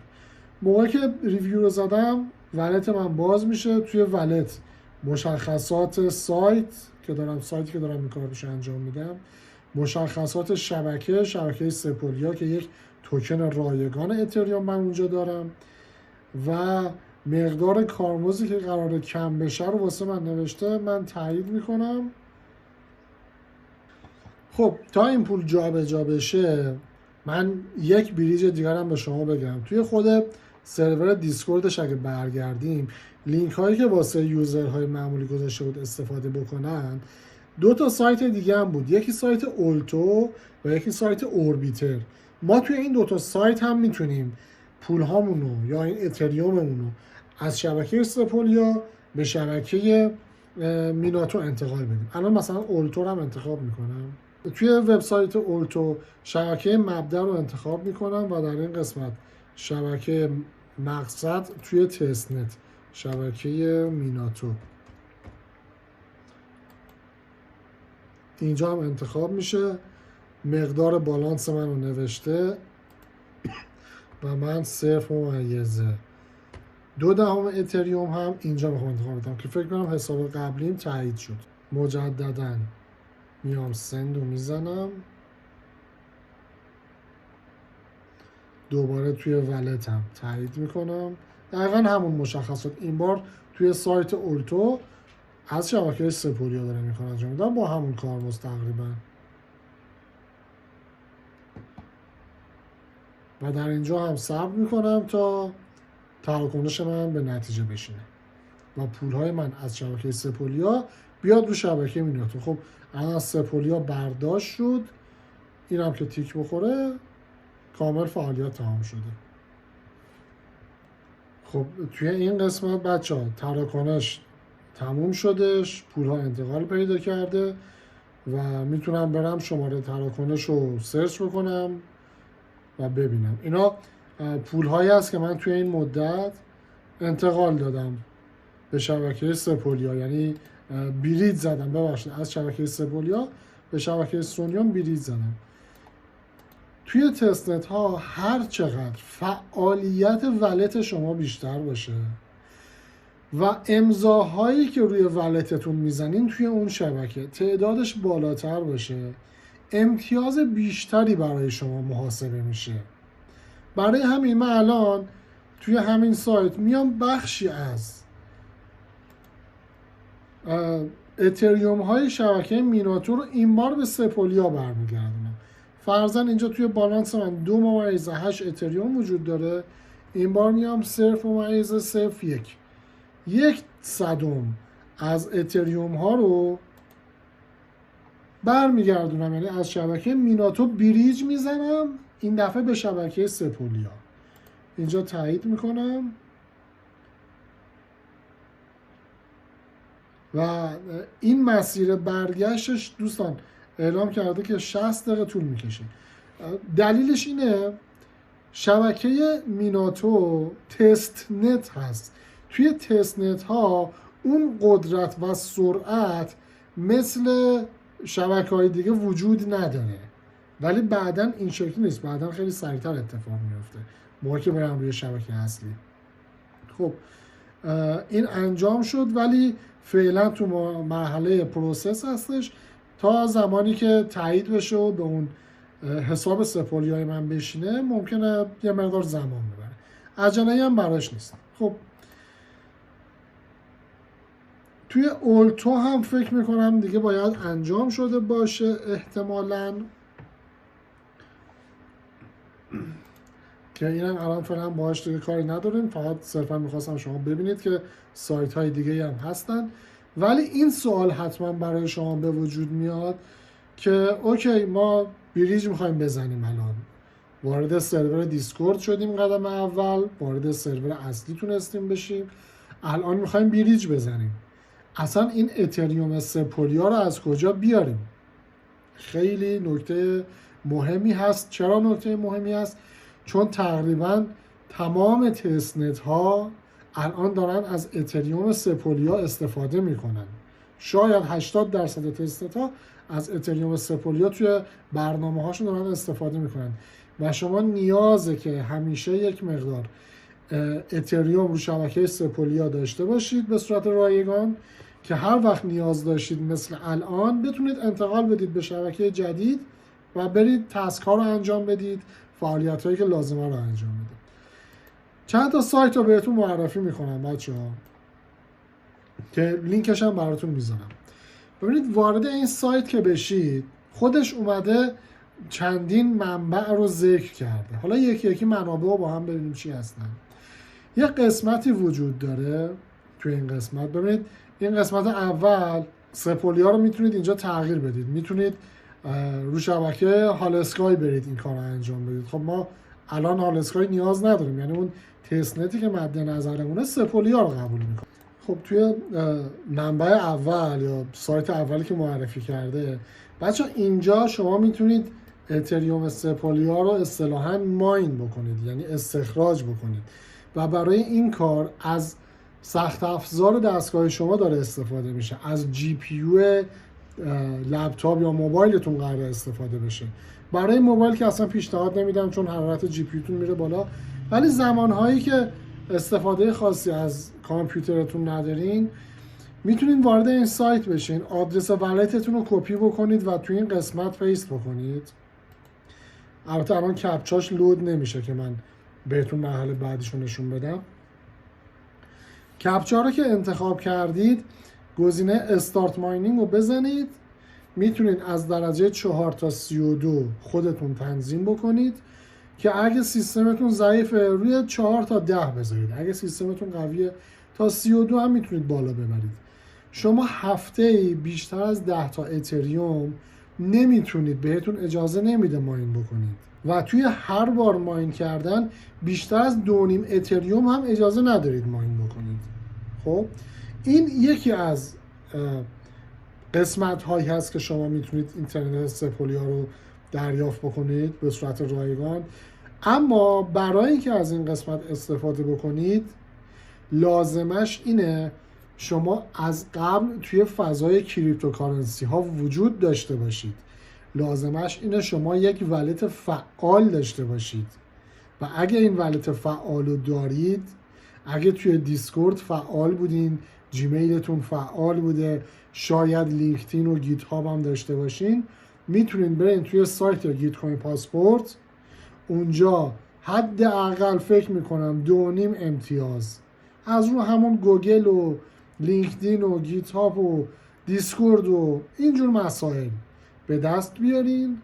موقعی که ریویو رو زدم ولت من باز میشه. توی ولت مشخصات سایتی که دارم این کار روش انجام میدم، مشخصات شبکه سپولیا که یک توکن رایگان اتریوم من اونجا دارم و مقدار کارمزدی که قراره کم بشه رو واسه من نوشته. من تایید میکنم. خب تا این پول جابجا بشه من یک بریج دیگر هم به شما بگم. توی خود سرور دیسکوردش اگه برگردیم، لینک هایی که واسه یوزرهای معمولی گذاشته بود استفاده بکنن، 2 سایت دیگه هم بود، یکی سایت اولتو و یکی سایت اوربیتر. ما توی این 2 سایت هم میتونیم پول هامونو یا این اتریوممونو از شبکه سپولیا به شبکه میناتو انتقال بدیم. الان مثلا اولتو رو هم انتخاب میکنم. توی وبسایت اولتو شبکه مبدا رو انتخاب میکنم و در این قسمت شبکه مقصد توی تست نت شبکه میناتو اینجا هم انتخاب میشه. مقدار بالانس من رو نوشته و من 0.2 اتریوم هم اینجا میخوام انتخاب بدم که فکر کنم حساب قبلیم تایید شد. مجددا میام سند رو میزنم، دوباره توی ولت هم تایید میکنم. دقیقا همون مشخصات این بار توی سایت اولتو از شبکه سپولیا داره میکنه انجام میدم با همون کارمزد تقریبا. و در اینجا هم صبر میکنم تا تراکنش من به نتیجه بشینه و پولهای من از شبکه سپولیا بیاد رو شبکه میناتو. خب الان از سپولیا برداشت شد، این هم که تیک بخوره کامل فعالیت تمام شده. خب توی این قسمت بچه ها تراکنش تموم شدش، پولها انتقال پیدا کرده و میتونم برم شماره تراکنش رو سرچ بکنم و ببینم. اینا پولهایی هست که من توی این مدت انتقال دادم به شبکه سپولیا، یعنی بریج زدم، ببخشید از شبکه سپولیا به شبکه سونیوم بریج زدم. توی تست نت ها هر چقدر فعالیت ولت شما بیشتر باشه و امضاهایی که روی ولتتون میزنین توی اون شبکه تعدادش بالاتر باشه، امتیاز بیشتری برای شما محاسبه میشه. برای همین من الان توی همین سایت میام بخشی از اتریوم های شبکه میناتو رو این بار به سپولیا برمیگردونم. فرضاً اینجا توی بالانس من 2.8 اتریوم وجود داره، این بار میام 0.01 1/100 از اتریوم ها رو برمیگردونم، یعنی از شبکه میناتو بریج میزنم این دفعه به شبکه سپولیا. اینجا تایید میکنم و این مسیر برگشتش دوستان اعلام کرده که 60 دقیقه طول میکشه. دلیلش اینه شبکه میناتو تست نت هست. توی تست نت ها اون قدرت و سرعت مثل شبکه‌های دیگه وجود نداره، ولی بعداً این شکلی نیست، بعداً خیلی سریعتر اتفاق میفته موقعی که برم روی شبکه اصلی. خب این انجام شد، ولی فعلا تو مرحله پروسس هستش تا زمانی که تایید بشه و به اون حساب سپولیای من بشینه ممکنه یه مقدار زمان ببره، عجله‌ای هم براش نیست. خب توی اولتو هم فکر میکنم دیگه باید انجام شده باشه احتمالاً، که اینم الان فعلا باهاش دیگه کاری نداریم، فقط صرفا میخواستم شما ببینید که سایت های دیگه هم هستن. ولی این سوال حتما برای شما به وجود میاد که اوکی ما بریج میخوایم بزنیم، الان وارد سرور دیسکورد شدیم، قدم اول وارد سرور اصلی تونستیم بشیم، الان میخوایم بریج بزنیم، اصلا این اتریوم سپولیا رو از کجا بیاریم؟ خیلی نکته مهمی هست. چرا نکته مهمی هست؟ چون تقریبا تمام تستنت ها الان دارن از اتریوم سپولیا استفاده میکنن. شاید 80% تستنت ها از اتریوم سپولیا توی برنامه هاشون دارن استفاده میکنن و شما نیازه که همیشه یک مقدار اتریوم رو شبکه سپولیا داشته باشید به صورت رایگان که هر وقت نیاز داشتید مثل الان بتونید انتقال بدید به شبکه جدید و برید تسک ها رو انجام بدید، فعالیت هایی که لازمه رو انجام بدید. چند تا سایت رو بهتون معرفی میکنم بچه ها که لینکش هم براتون میذارم. ببینید وارد این سایت که بشید خودش اومده چندین منبع رو ذکر کرده. حالا یکی یکی منابع رو با هم ببینیم چی هستن. یه قسمتی وجود داره توی این قسمت. ببینید این قسمت اول سپولیا رو میتونید اینجا تغییر بدید، میتونید رو شبکه هال اسکای برید این کار رو انجام بدید. خب ما الان هال اسکای نیاز نداریم، یعنی اون تستنتی که مد نظرمونه سپولیا رو قبول میکنه. خب توی منبع اول یا سایت اولی که معرفی کرده بچه اینجا شما میتونید اتریوم سپولیا رو اصطلاحاً ماین بکنید، یعنی استخراج بکنید و برای این کار از سخت افزار دستگاه شما داره استفاده میشه، از جی پی یو لپتاپ یا موبایلتون قرار استفاده بشه. برای موبایل که اصلا پیشنهاد نمیدم چون حرارت جی پی یوتون میره بالا، ولی زمانهایی که استفاده خاصی از کامپیوترتون ندارین میتونین وارد این سایت بشین، آدرس ولتتون رو کپی بکنید و توی این قسمت پیست بکنید. البته الان کپچاش لود نمیشه که من بهتون مرحله بعدیشو نشون بدم. کپچا رو که انتخاب کردید گزینه استارت ماینینگ رو بزنید، میتونید از درجه 4 تا 32 خودتون تنظیم بکنید که اگه سیستمتون ضعیفه روی 4 تا 10 بذارید، اگه سیستمتون قویه تا 32 هم میتونید بالا ببرید. شما هفته‌ای بیشتر از 10 تا اتریوم نمیتونید، بهتون اجازه نمیده ماین بکنید و توی هر بار ماین کردن بیشتر از 2.5 اتریوم هم اجازه ندارید ماین بکنید. خب این یکی از قسمت هایی هست که شما میتونید اینترنت سپولیا رو دریافت بکنید به صورت رایگان. اما برای اینکه از این قسمت استفاده بکنید لازمش اینه شما از قبل توی فضای کریپتوکارنسی ها وجود داشته باشید. لازمش اینه شما یک ولت فعال داشته باشید و اگه این ولت فعال رو دارید، اگه توی دیسکورد فعال بودین، جیمیلتون فعال بوده، شاید لینکدین و گیت هاب هم داشته باشین، میتونین برین توی سایت گیت کوین پاسپورت، اونجا حداقل فکر میکنم 2.5 امتیاز از رو همون گوگل و لینکدین و گیت هاب و دیسکورد و اینجور مسائل به دست بیارین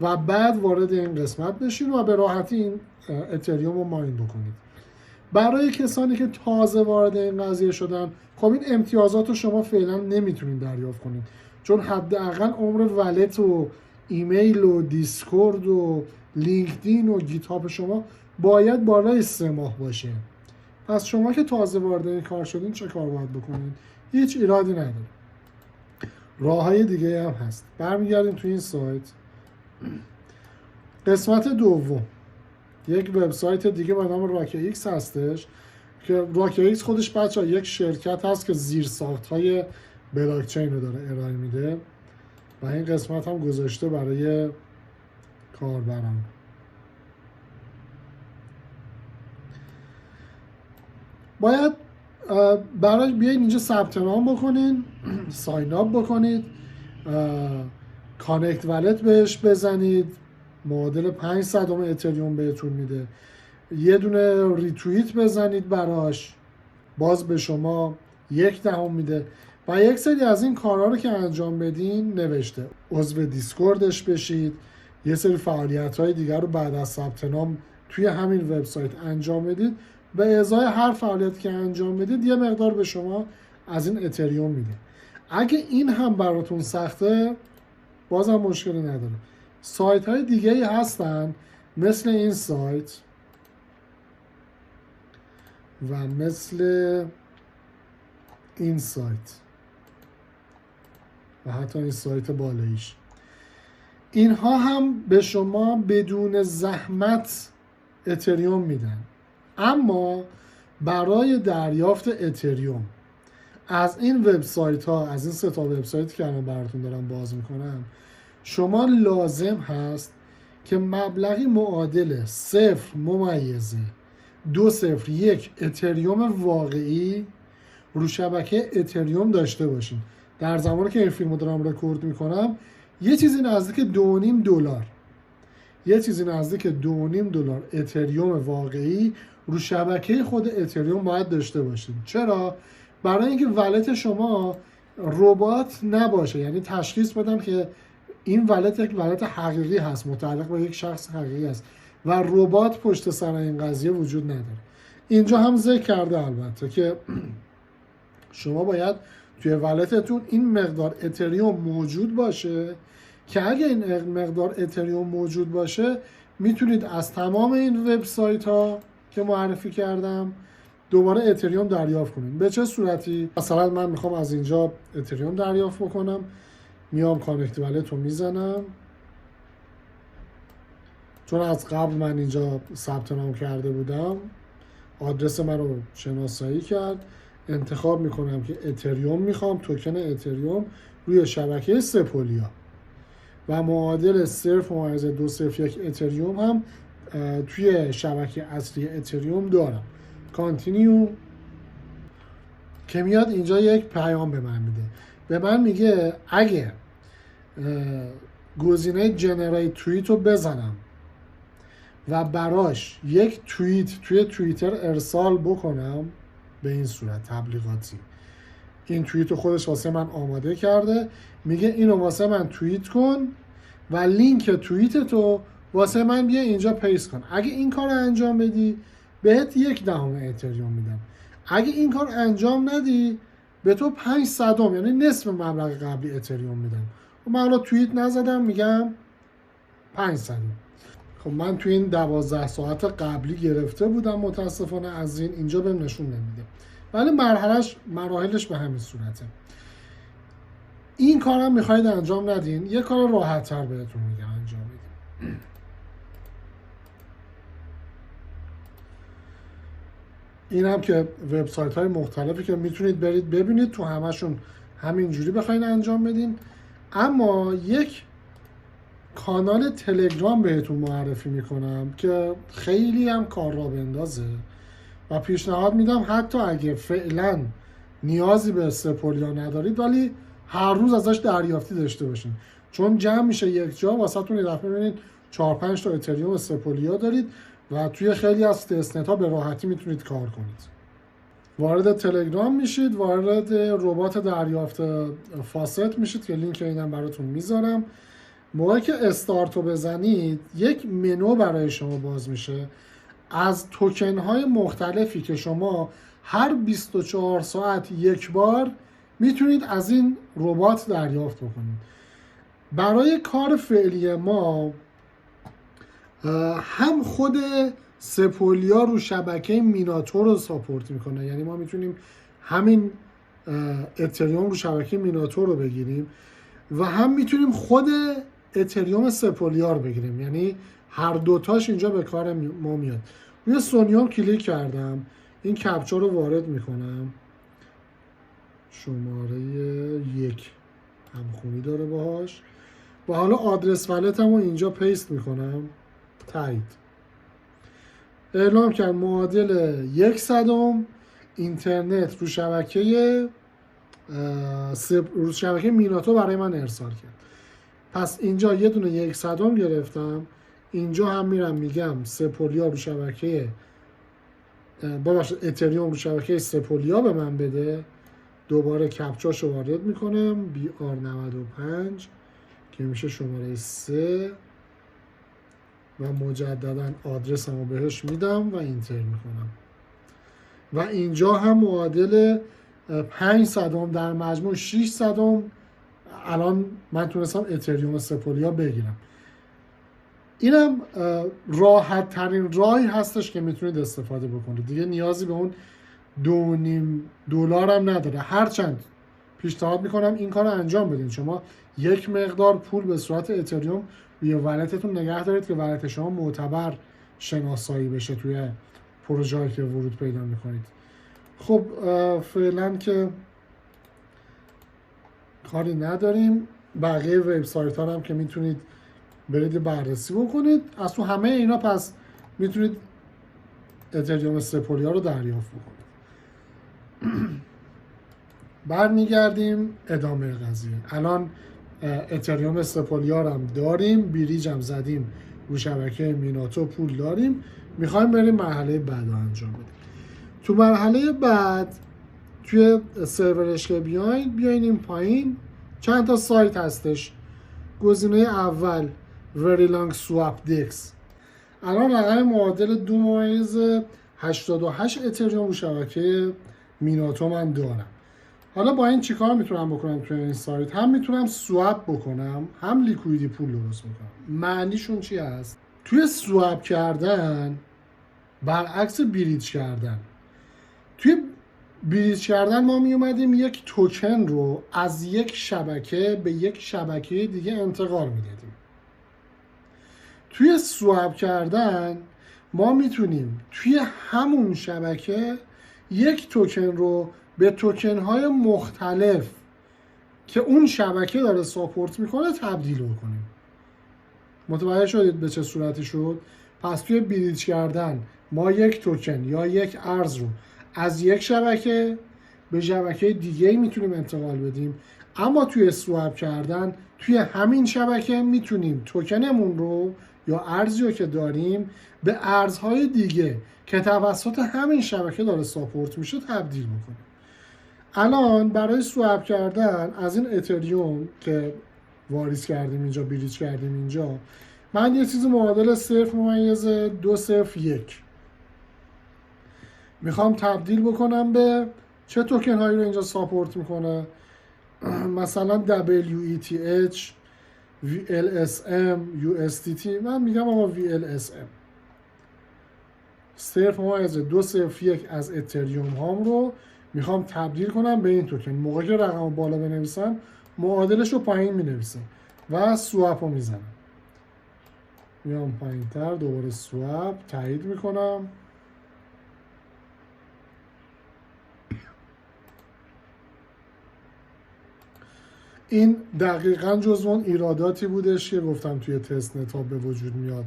و بعد وارد این قسمت بشین و به راحتی این اتریوم رو ماین بکنید. برای کسانی که تازه وارد این قضیه شدن، خب این امتیازات رو شما فعلا نمیتونید دریافت کنید چون حداقل عمر ولت و ایمیل و دیسکورد و لینکدین و گیت هاب شما باید بالای 3 ماه باشه. پس شما که تازه وارد این کار شدین چه کار باید بکنید؟ هیچ ایرادی نداره. راههای دیگه هم هست. برمیگردیم توی این سایت. قسمت دوم یک وبسایت دیگه به نام راک ایکس هستش. که راکرایکس خودش بچه یک شرکت هست که زیر ساخت‌های بلاکچین رو داره ارائه میده و این قسمت هم گذاشته برای کاربران. باید برای بیاید اینجا ثبت نام بکنین، ساین اپ بکنید، کانکت والت بهش بزنید، معادل 500 اتریوم بهتون میده، یه دونه ریتوییت بزنید براش، باز به شما 1/10 میده و یک سری از این کارها رو که انجام بدین نوشته عضو دیسکوردش بشید، یه سری فعالیت‌های دیگر رو بعد از ثبت نام توی همین وبسایت انجام بدید، به ازای هر فعالیتی که انجام بدید یه مقدار به شما از این اتریوم میده. اگه این هم براتون سخته بازم مشکلی نداره، سایت های دیگه ای هستن مثل این سایت و مثل این سایت و حتی این سایت بالاییش، اینها هم به شما بدون زحمت اتریوم میدن. اما برای دریافت اتریوم از این وبسایت ها، از این 3 تا وبسایتی که الان براتون دارم باز میکنم، شما لازم هست که مبلغی معادل 0.201 اتریوم واقعی رو شبکه اتریوم داشته باشین. در زمانی که این فیلمو دارم رکورد میکنم یه چیزی نزدیک $2.5 یه چیزی نزدیک $2.5 اتریوم واقعی رو شبکه خود اتریوم باید داشته باشید. چرا؟ برای اینکه ولت شما ربات نباشه، یعنی تشخیص بدن که این ولت یک ولت حقیقی هست، متعلق به یک شخص حقیقی است و ربات پشت سر این قضیه وجود نداره. اینجا هم ذکر کرده البته که شما باید توی ولتتون این مقدار اتریوم موجود باشه که اگه این مقدار اتریوم موجود باشه میتونید از تمام این وبسایت ها که معرفی کردم دوباره اتریوم دریافت کنید. به چه صورتی؟ مثلا من میخوام از اینجا اتریوم دریافت بکنم، میام کانکت والت رو میزنم، چون از قبل من اینجا ثبت نام کرده بودم آدرس من رو شناسایی کرد، انتخاب میکنم که اتریوم میخوام، توکن اتریوم روی شبکه سپولیا و معادل 0.201 اتریوم هم توی شبکه اصلی اتریوم دارم. کانتینیو که میاد اینجا یک پیام به من میده، به من میگه اگه گزینه جنریت توییت رو بزنم و براش یک توییت توی توییتر ارسال بکنم به این صورت تبلیغاتی، این توییت رو خودش واسه من آماده کرده، میگه اینو واسه من توییت کن و لینک توییت تو واسه من بیا اینجا پیست کن. اگه این کار رو انجام بدی بهت 1/10 اتریوم میدم، اگه این کار انجام ندی به تو 500 یعنی نصف مبلغ قبلی اتریوم میدم. و من حالا توییت نزدم میگم 500. خب من توی این 12 ساعت قبلی گرفته بودم متاسفانه از اینجا بهم نشون نمیده، ولی مراحلش به همین صورته. این کارم میخواید انجام ندین، یه کار راحت تر بهتون میگم انجام بدین. این هم که وبسایت های مختلفی که میتونید برید ببینید، تو همشون همینجوری بخواین انجام بدین. اما یک کانال تلگرام بهتون معرفی میکنم که خیلی هم کار را بندازه و پیشنهاد میدم حتی اگه فعلا نیازی به سپولیا ندارید ولی هر روز ازش دریافتی داشته باشین، چون جمع میشه یک جا واسهتون یه دفعه ببینید 4-5 تا اتریوم سپولیا دارید و توی خیلی از تستنت ها به راحتی میتونید کار کنید. وارد تلگرام میشید، وارد ربات دریافت فاست میشید که لینک اینم براتون میذارم. موقعی که استارت رو بزنید یک منو برای شما باز میشه از توکن های مختلفی که شما هر 24 ساعت یک بار میتونید از این ربات دریافت بکنید. برای کار فعلی ما هم خود سپولیا رو شبکه میناتور رو ساپورت میکنه، یعنی ما میتونیم همین اتریوم رو شبکه میناتور رو بگیریم و هم میتونیم خود اتریوم سپولیا رو بگیریم، یعنی هر دوتاش اینجا به کار ما میاد. روی سونیوم کلیک کردم، این کپچا رو وارد میکنم، شماره 1 همخونی داره باهاش، و حالا آدرس ولتم رو اینجا پیست میکنم، تایید. اعلام کرد معادل 1/100 اینترنت رو شبکه میناتو برای من ارسال کرد. پس اینجا یه دونه 1/100 گرفتم، اینجا هم میرم میگم سپولیا رو شبکه اتریوم رو شبکه سپولیا به من بده. دوباره کپچاشو وارد میکنم BR95 که میشه شماره 3 و مجددا آدرسم رو بهش میدم و اینتر میکنم و اینجا هم معادل 5/100 در مجموع 6/100 الان من تونستم اتریوم سپولیا بگیرم. اینم راحت ترین راهی هستش که میتونید استفاده بکنید، دیگه نیازی به اون $2.5 هم نداره. هرچند پیشنهاد میکنم این کار رو انجام بدین، شما یک مقدار پول به صورت اتریوم روی ولتتون نگه دارید که ولت شما معتبر شناسایی بشه توی پروژه‌ای که ورود پیدا میکنید. خب فعلا که کاری نداریم، بقیه وبسایت ها هم که میتونید برید بررسی بکنید. از تو همه اینا پس میتونید اتریوم سپولیا رو دریافت بکنید. برمیگردیم ادامه قضیه. الان اتریوم سپولیا رو هم داریم، بریج هم زدیم رو شبکه میناتو، پول داریم، میخوایم بریم مرحله بعد رو انجام بدیم. تو مرحله بعد توی سرورش که بیاین این پایین چند تا سایت هستش. گزینه اول Very Long Swap DEX. الان رقم معادل 2.88 اتریوم رو شبکه میناتو من دارم. حالا با این چیکار میتونم بکنم توی این سایت؟ هم میتونم سواب بکنم، هم لیکویدی پول درست بکنم. معنیشون چی هست؟ توی سواب کردن برعکس بریج کردن. توی بریج کردن ما می اومدیم یک توکن رو از یک شبکه به یک شبکه دیگه انتقال میدادیم. توی سواب کردن ما میتونیم توی همون شبکه یک توکن رو به توکن های مختلف که اون شبکه داره ساپورت میکنه تبدیل بکنیم. متوجه شدید به چه صورتی شد؟ پس توی بریج کردن ما یک توکن یا یک ارز رو از یک شبکه به شبکه دیگه میتونیم انتقال بدیم، اما توی سواب کردن توی همین شبکه میتونیم توکنمون رو یا ارزی رو که داریم به ارزهای دیگه که توسط همین شبکه داره ساپورت میشه تبدیل بکنیم. الان برای سواب کردن از این اتریوم که واریز کردیم اینجا، بریج کردیم اینجا، من یه چیز معادل 0.201 میخوام تبدیل بکنم به چه توکن هایی رو اینجا ساپورت میکنه. مثلا WETH، VLSM، USDT. من میگم آقا VLSM. 0.201 از اتریوم هام رو میخوام تبدیل کنم به این توکن. موقعی که رقم بالا بنویسم معادلش رو پایین مینویسم و سواب رو میزنم. میام پایین تر، دوباره سواب تایید میکنم. این دقیقاً جزو اون ایراداتی بودش که گفتم توی تست نت ها به وجود میاد.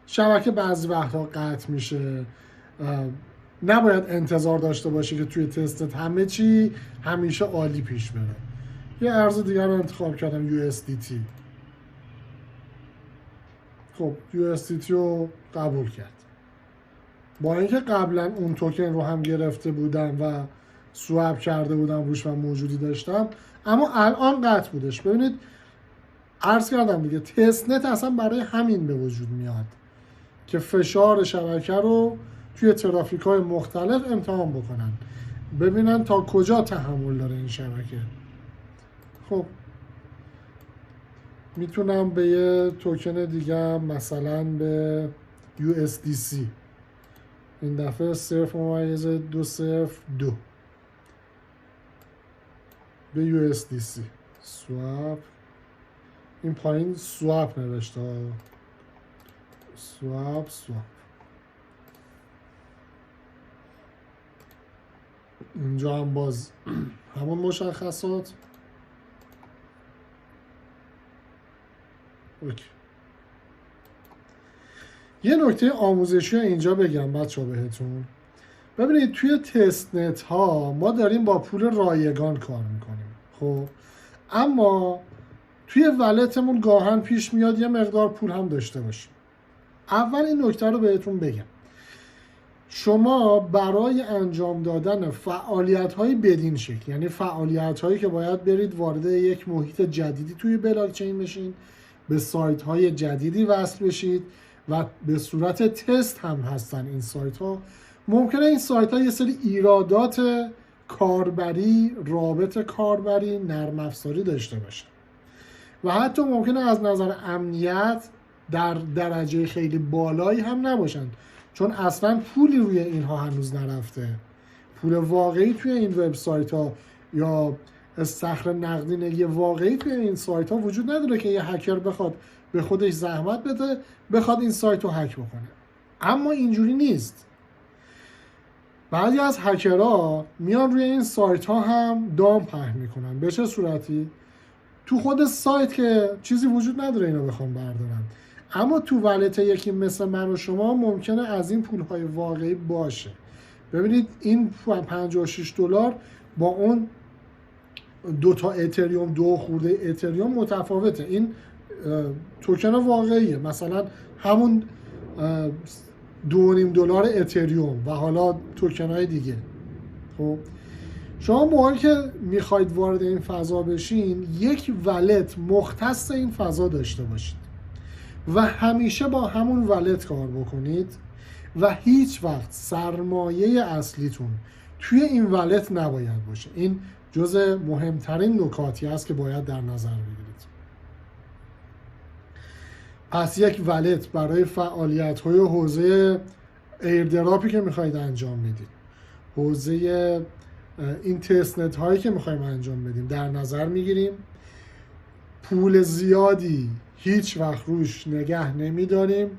شبکه بعضی وقتها قطع میشه، نباید انتظار داشته باشی که توی تست نت همه چی همیشه عالی پیش بره. یه ارز دیگر رو انتخاب کردم، USDT. خب USDT رو قبول کرد. با اینکه قبلا اون توکن رو هم گرفته بودم و سواب کرده بودم روش و موجودی داشتم، اما الان قطع بودش. ببینید عرض کردم دیگه، تست نت اصلا برای همین به وجود میاد که فشار شبکه رو توی ترافیک های مختلف امتحان بکنن، ببینن تا کجا تحمل داره این شبکه. خب میتونم به یه توکن دیگه، مثلا به USDC، این دفعه 0.202 به USDC سواب. این پایین سواب نوشته، سواب. اینجا هم باز همون مشخصات. اوکی. یه نکته آموزشی اینجا بگم بچه ها بهتون. ببینید توی تست نت ها ما داریم با پول رایگان کار میکنیم، خب اما توی ولتمون گاهن پیش میاد یه مقدار پول هم داشته باشیم. اول این نکته رو بهتون بگم، شما برای انجام دادن فعالیت های بدین شکل، یعنی فعالیت هایی که باید برید وارد یک محیط جدیدی توی بلاکچین بشین، به سایت های جدیدی وصل بشید و به صورت تست هم هستن این سایت ها، ممکنه این سایت ها یه سری ایرادات کاربری، رابط کاربری، نرم افزاری داشته باشه و حتی ممکنه از نظر امنیت در درجه خیلی بالایی هم نباشن، چون اصلا پولی روی اینها هنوز نرفته. پول واقعی توی این وبسایت ها یا استخر نقدینگی واقعی توی این سایت ها وجود نداره که یه هکر بخواد به خودش زحمت بده بخواد این سایت رو هک بکنه. اما اینجوری نیست. بعضی از هکرها میان روی این سایت ها هم دام پهن میکنن. به چه صورتی؟ تو خود سایت که چیزی وجود نداره اینا بخوام بردارن، اما تو ولت یکی مثل من و شما ممکنه از این پولهای واقعی باشه. ببینید این $56 با اون 2 تا اتریوم، 2 خورده اتریوم متفاوته. این توکن واقعیه، مثلا همون $2.5 اتریوم و حالا توکن های دیگه. خب شما موقعی که میخواید وارد این فضا بشین یک ولت مختص این فضا داشته باشید و همیشه با همون ولت کار بکنید و هیچ وقت سرمایه اصلیتون توی این ولت نباید باشه. این جزء مهمترین نکاتی است که باید در نظر بگیرید. پس یک ولت برای فعالیت‌های حوزه ایردراپی که میخواید انجام بدید، حوزه این تست نت هایی که میخوایم انجام بدیم در نظر میگیریم. پول زیادی هیچ وقت روش نگه نمیداریم.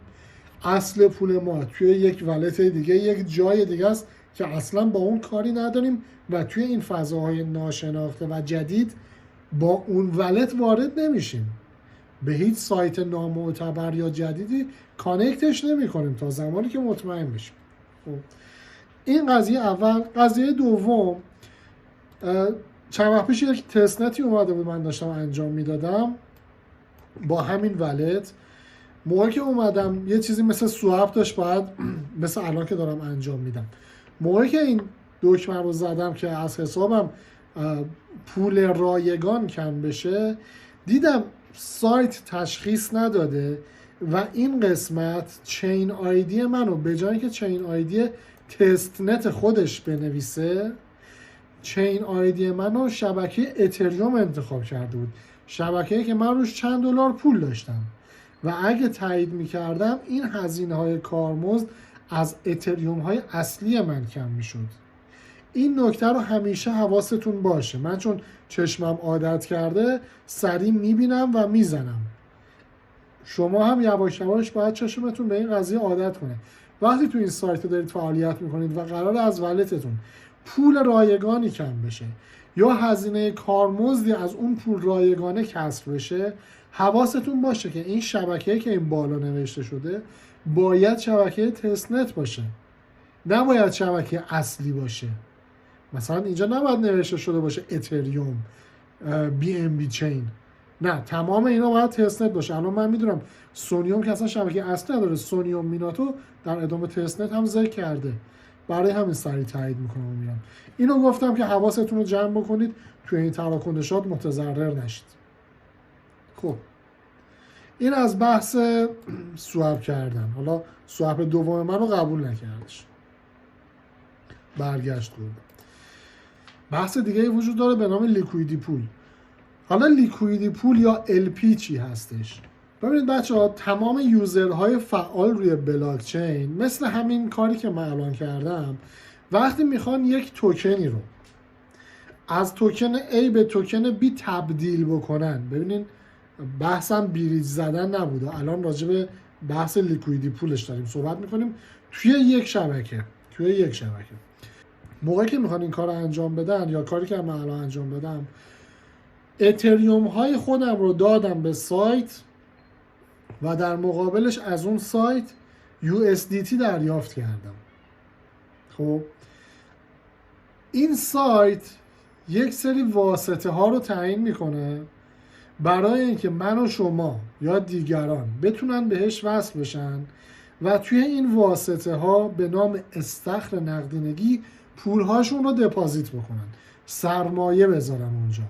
اصل پول ما توی یک ولت دیگه، یک جای دیگه است که اصلا با اون کاری نداریم و توی این فضاهای ناشناخته و جدید با اون ولت وارد نمیشیم. به هیچ سایت نامعتبر یا جدیدی کانکتش نمی کنیم تا زمانی که مطمئن بشیم. خب این قضیه اول. قضیه دوم، چند وقت پیش یک تست نتی اومده بود من داشتم انجام میدادم با همین ولت. موقعی که اومدم یه چیزی مثل سواب داشت، باید مثل الان که دارم انجام میدم. موقعی که این دکمه رو زدم که از حسابم پول رایگان کم بشه، دیدم سایت تشخیص نداده و این قسمت چین آیدی منو به جای که چین آیدی تست نت خودش بنویسه، چین آیدی منو شبکه اتریوم انتخاب کرده بود، شبکه‌ای که من روش چند دلار پول داشتم و اگه تایید میکردم این هزینه های کارمزد از اتریوم های اصلی من کم میشد. این نکته رو همیشه حواستون باشه. من چون چشمم عادت کرده سریع میبینم و میزنم. شما هم یواش یواش باید چشمتون به این قضیه عادت کنه. وقتی تو این سایت دارید فعالیت میکنید و قرار از ولتتون پول رایگانی کم بشه یا هزینه کارمزدی از اون پول رایگانه کسر بشه، حواستون باشه که این شبکه‌ای که این بالا نوشته شده باید شبکه تست نت باشه، نباید شبکه اصلی باشه. مثلا اینجا نباید نوشته شده باشه اتریوم، بی ام بی چین، نه، تمام اینا باید تست نت باشه. الان من میدونم سونیوم که اصلا شبکه اصلی نداره، سونیوم میناتو در ادامه تست نت هم ذکر کرده، برای همین سریع تایید میکنم و میرم. اینو گفتم که حواستون رو جمع بکنید توی این تراکنشات متضرر نشید. خب این از بحث سواب کردن. حالا سواب دوم منو قبول نکردش، برگشت بود. بحث دیگه وجود داره به نام لیکویدی پول. حالا لیکویدی پول یا LP چی هستش؟ ببینید بچه‌ها، تمام یوزرهای فعال روی بلاکچین مثل همین کاری که من الان کردم، وقتی میخوان یک توکنی رو از توکن A به توکن B تبدیل بکنن، ببینید بحثم بریج زدن نبوده، الان راجع به بحث لیکویدی پولش داریم صحبت میکنیم توی یک شبکه. موقعی که میخوان این کار رو انجام بدن یا کاری که من الان انجام بدم، اتریوم های خودم رو دادم به سایت و در مقابلش از اون سایت USDT دریافت کردم. خب این سایت یک سری واسطه ها رو تعیین میکنه برای اینکه من و شما یا دیگران بتونن بهش وصل بشن و توی این واسطه ها به نام استخر نقدینگی پولهاشون رو دپازیت بکنن، سرمایه بذارن اونجا.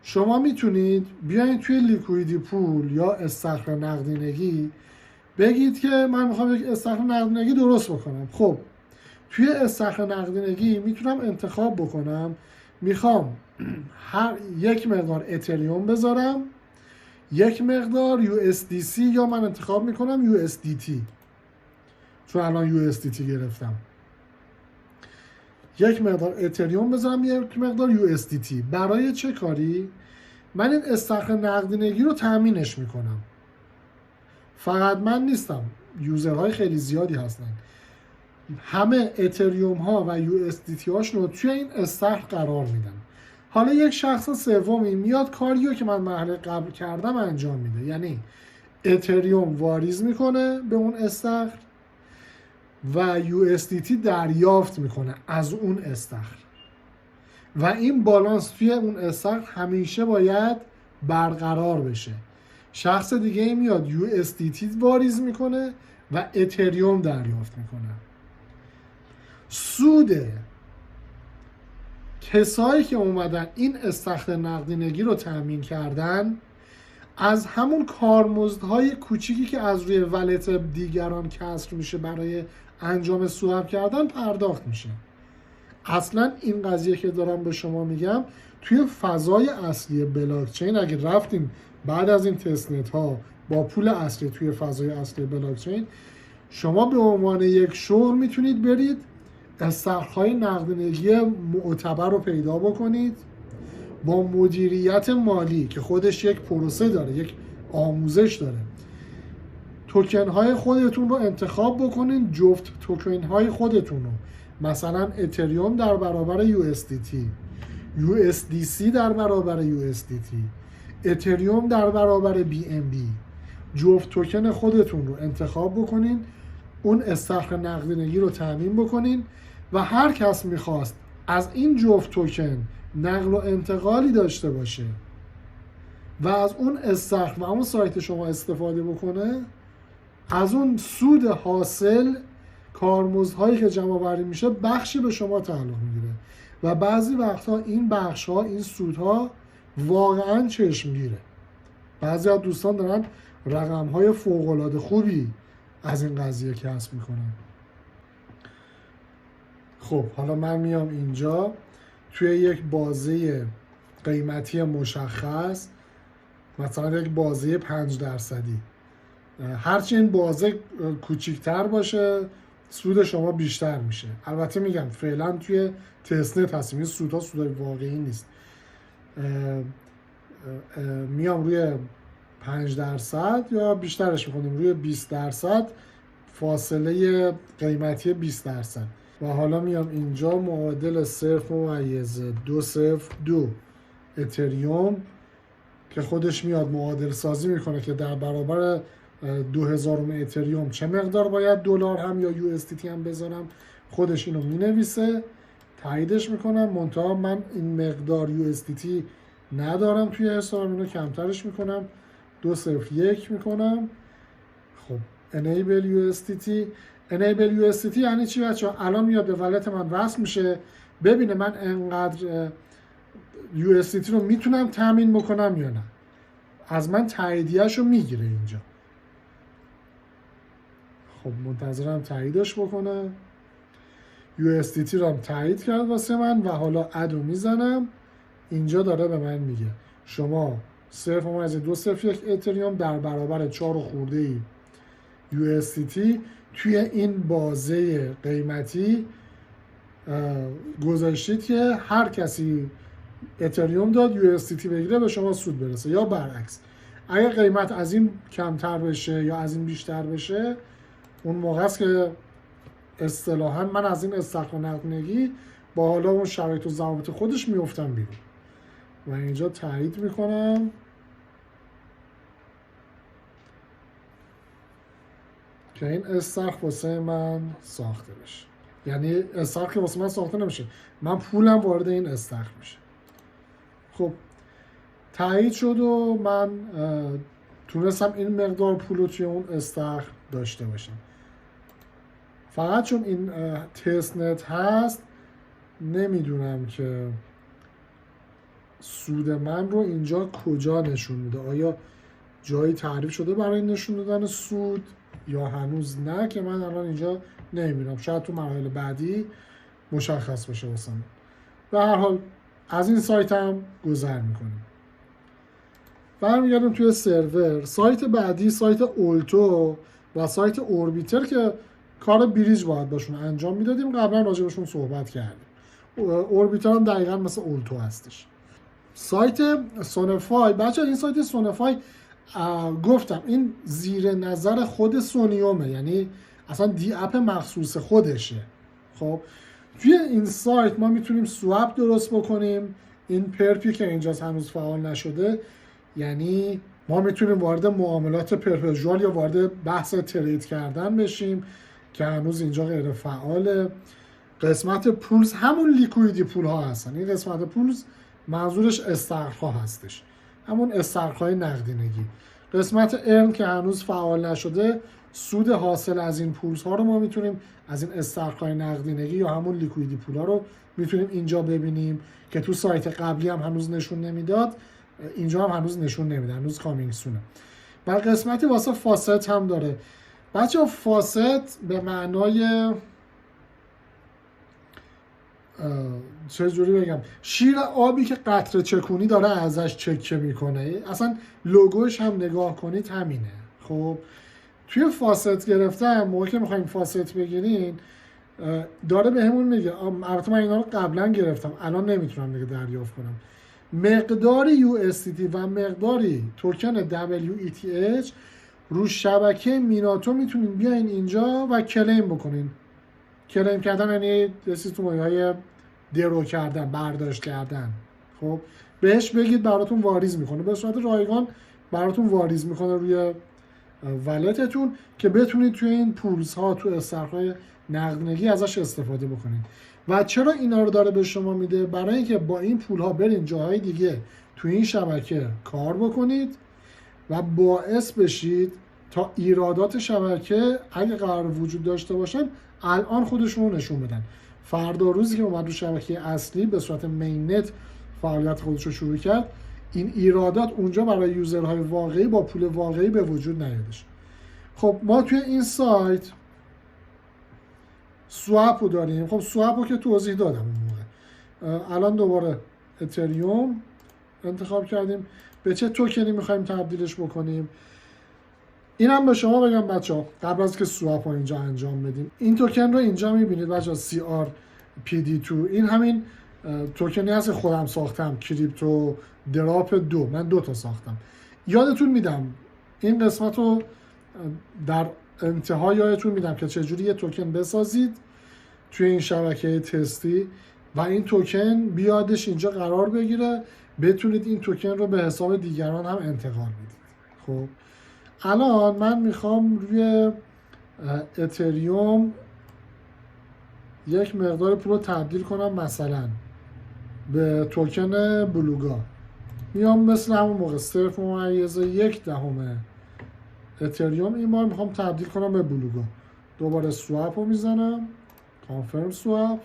شما میتونید بیاین توی لیکویدی پول یا استخر نقدینگی بگید که من میخوام یک استخر نقدینگی درست بکنم. خب توی استخر نقدینگی میتونم انتخاب بکنم میخوام هر یک مقدار اتریوم بذارم، یک مقدار USDC، یا من انتخاب میکنم USDT چون الان USDT گرفتم. یک مقدار اتریوم بذارم، یک مقدار USDT. برای چه کاری؟ من این استخر نقدینگی رو تامینش میکنم. فقط من نیستم، یوزرهای خیلی زیادی هستن، همه اتریوم ها و USDT هاشون رو توی این استخر قرار میدن. حالا یک شخص سومی میاد کاریو که من مرحله قبل کردم انجام میده، یعنی اتریوم واریز میکنه به اون استخر و USDT دریافت میکنه از اون استخر و این بالانس توی اون استخر همیشه باید برقرار بشه. شخص دیگه ای میاد USDT واریز میکنه و اتریوم دریافت میکنه. سود کسایی که اومدن این استخر نقدینگی رو تامین کردن از همون کارمزدهای کوچیکی که از روی ولت دیگران کسر میشه برای انجام سواب کردن پرداخت میشه. اصلا این قضیه که دارم به شما میگم توی فضای اصلی بلاکچین، اگه رفتین بعد از این تستنت ها با پول اصلی توی فضای اصلی بلاکچین، شما به عنوان یک شغل میتونید برید استخرهای نقدینگی معتبر رو پیدا بکنید با مدیریت مالی که خودش یک پروسه داره، یک آموزش داره. توکن های خودتون رو انتخاب بکنین، جفت توکن های خودتون رو، مثلا اتریوم در برابر USDT، USDC در برابر USDT، اتریوم در برابر BNB، جفت توکن خودتون رو انتخاب بکنین، اون استخر نقدینگی رو تامین بکنین و هر کس میخواست از این جفت توکن نقل و انتقالی داشته باشه و از اون استخر و اون سایت شما استفاده بکنه، از اون سود حاصل کارمزدهایی که جمع آوری میشه بخشی به شما تعلق میگیره و بعضی وقتها این بخش ها، این سودها واقعا چشمگیره. بعضی از دوستان دارن رقم های فوق العاده خوبی از این قضیه کسب میکنن. خب حالا من میام اینجا توی یک بازه قیمتی مشخص، مثلا یک بازه 5%، هرچی این بازه کوچیکتر باشه سود شما بیشتر میشه. البته میگم فعلا توی تستنت هستیم، این سودها سودهای واقعی نیست. میام روی 5% یا بیشترش میکنیم روی 20%، فاصله قیمتی 20%. و حالا میام اینجا معادل صرف ممیز 202 اتریوم که خودش میاد معادل سازی میکنه که در برابر 2000 اتریوم چه مقدار باید دلار هم یا USDT هم بذارم، خودش اینو مینویسه، تاییدش میکنم. منتها من این مقدار USDT ندارم توی حسابم، اینو کمترش میکنم، 201 میکنم. خب enable USDT. enable USDT یعنی چی بچه‌ها؟ الان میاد به ولت من وصل میشه، ببینه من انقدر USDT رو میتونم تامین بکنم یا نه، از من تاییدیه‌اش رو میگیره اینجا. خب منتظرم تاییدش بکنه. USDT رو هم تایید کرد واسه من و حالا اد رو میزنم. اینجا داره به من میگه شما 0.201 اتریوم در برابر 4 خورده USDT توی این بازه قیمتی گذاشتید که هر کسی اتریوم داد USDT بگیره به شما سود برسه، یا برعکس اگر قیمت از این کمتر بشه یا از این بیشتر بشه اون موقع است که اصطلاحاً من از این استخر نقدینگی با حالا اون شرایط و ضوابط خودش میافتم بیرون و اینجا تایید میکنم که این استخر واسه من ساخته بشه. یعنی استخر که واسه من ساخته نمیشه، من پولم وارد این استخر میشه. خب تایید شد و من تونستم این مقدار پول رو توی اون استخر داشته باشم. فقط چون این تست نت هست نمیدونم که سود من رو اینجا کجا نشون میده. آیا جایی تعریف شده برای نشون دادن سود یا هنوز نه که من الان اینجا نمیبینم. شاید تو مراحل بعدی مشخص بشه واسم. به هر حال از این سایت هم گذر میکنیم. برمیگردم توی سرور. سایت بعدی سایت اولتو و سایت اوربیتر که کار بریج باید باشون انجام میدادیم، قبلا راجع بهشون صحبت کردیم. اوربیتر هم دقیقا مثل اولتو هستش. سایت سونفای، بچه این سایت سونفای گفتم این زیر نظر خود سونیومه، یعنی اصلا دی اپ مخصوص خودشه. خب توی این سایت ما میتونیم سواب درست بکنیم. این پرپی که اینجا هنوز فعال نشده، یعنی ما میتونیم وارد معاملات پرپژوال یا وارد بحث ترید کردن بشیم که هنوز اینجا غیر فعاله. قسمت پولز همون لیکویدی پول ها هستن. این قسمت پولز منظورش استخرها هستش، همون استخرهای نقدینگی. قسمت ارن که هنوز فعال نشده، سود حاصل از این پولز ها رو ما میتونیم از این استخرهای نقدینگی یا همون لیکویدی پول ها رو میتونیم اینجا ببینیم که تو سایت قبلی هم هنوز نشون نمیداد، اینجا هم هنوز نشون نمیده، هنوز کامینگ سونه. و قسمتی واسه فاست هم داره. بچه فاست به معنای چه جوری بگم، شیر آبی که قطره چکونی داره ازش چکه میکنه. اصلا لوگوش هم نگاه کنید همینه. خب توی فاست گرفتم، موقعی که میخوایم فاست بگیرین داره به همون میگه، البته من اینا رو قبلا گرفتم الان نمیتونم دیگه دریافت کنم، مقداری USDT و مقداری توکن WETH رو شبکه میناتو میتونین بیاین اینجا و کلیم بکنین. کلیم کردن یعنی رسید تو مایه‌های درو کردن، برداشت کردن. خب بهش بگید براتون واریز میکنه، به صورت رایگان براتون واریز میکنه روی ولتتون که بتونید توی این پولز ها، تو استخرهای نقدینگی ازش استفاده بکنید. و چرا اینا رو داره به شما میده؟ برای اینکه با این پول ها برین جاهای دیگه تو این شبکه کار بکنید و باعث بشید تا ایرادات شبکه اگه قرار وجود داشته باشن الان خودشون رو نشون بدن. فردا روزی که اومد رو شبکه اصلی به صورت مینت فعالیت خودش رو شروع کرد، این ایرادات اونجا برای یوزرهای واقعی با پول واقعی به وجود نیادش. خب ما توی این سایت سواب رو داریم. خب سواب رو که توضیح دادم اون موقع. الان دوباره اتریوم انتخاب کردیم. به چه توکنی میخوایم تبدیلش بکنیم؟ این هم به شما بگم بچه ها، قبل از که سواب رو اینجا انجام بدیم، این توکن رو اینجا میبینید بچه ها، CRPD2. این همین توکنی هست که خودم ساختم، کریپتو دراپ 2، من 2 تا ساختم. یادتون میدم این قسمت رو در انتها یادتون میدم که چجوری یه توکن بسازید توی این شبکه تستی و این توکن بیادش اینجا قرار بگیره، بتونید این توکن رو به حساب دیگران هم انتقال بدید. خب الان من میخوام روی اتریوم یک مقدار پول رو تبدیل کنم، مثلا به توکن بلوگا. میام مثل همون موقع 0.1 اتریوم این بار میخوام تبدیل کنم به بلوگا. دوباره سواب رو میزنم، کانفرم سواب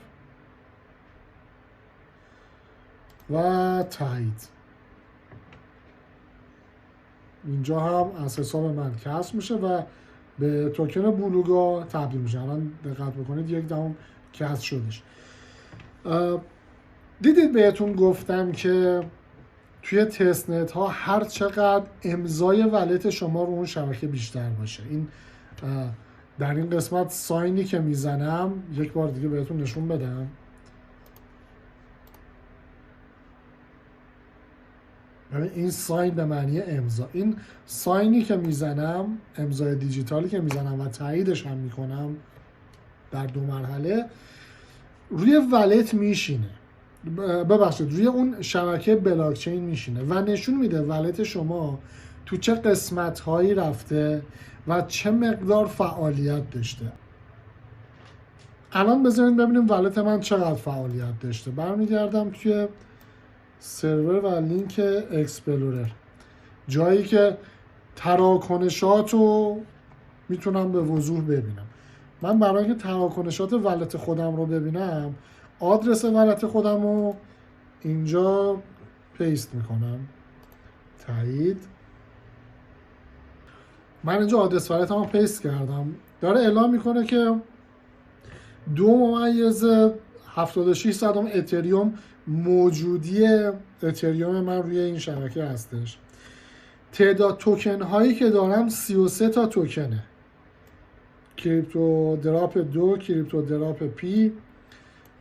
و تایید. اینجا هم از حساب من کسب میشه و به توکن بلوگا تبدیل میشه. الان دقت بکنید 1 کسب شدش. دیدید بهتون گفتم که توی تست نت ها هر چقدر امضای ولت شما رو اون شبکه بیشتر باشه، این در این قسمت ساینی که میزنم یک بار دیگه بهتون نشون بدم. این ساین به معنی امضا. این ساینی که میزنم، امضای دیجیتالی که میزنم و تاییدش هم میکنم، در 2 مرحله روی ولت میشینه، ببخشید روی اون شبکه بلاکچین میشینه و نشون میده ولت شما تو چه قسمت هایی رفته و چه مقدار فعالیت داشته. الان بذارید ببینیم ولت من چقدر فعالیت داشته. برمیگردم توی سرور و لینک اکسپلورر، جایی که تراکنشات رو میتونم به وضوح ببینم. من برای اینکه تراکنشات ولت خودم رو ببینم آدرس ولت خودم رو اینجا پیست میکنم، تایید. من اینجا آدرس ولت رو پیست کردم. داره اعلام میکنه که 2.76 اتریوم موجودی اتریوم من روی این شبکه هستش. تعداد توکن هایی که دارم 33 تا توکنه، کریپتو دراپ 2، کریپتو دراپ پی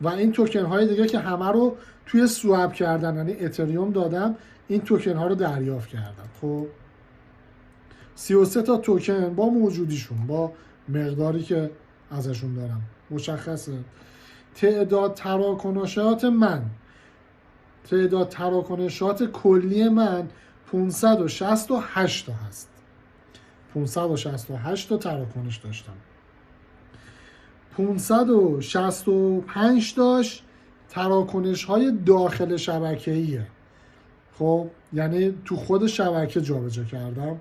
و این توکن های دیگه که همه رو توی سواب کردن، یعنی اتریوم دادم این توکن ها رو دریافت کردم. خب 33 تا توکن با موجودیشون، با مقداری که ازشون دارم مشخصه. تعداد تراکنشات کلی من 568 تا هست. 568 تا تراکنش داشتم. 565 تاش تراکنش های داخل شبکه‌ایه. خب یعنی تو خود شبکه جابجا کردم.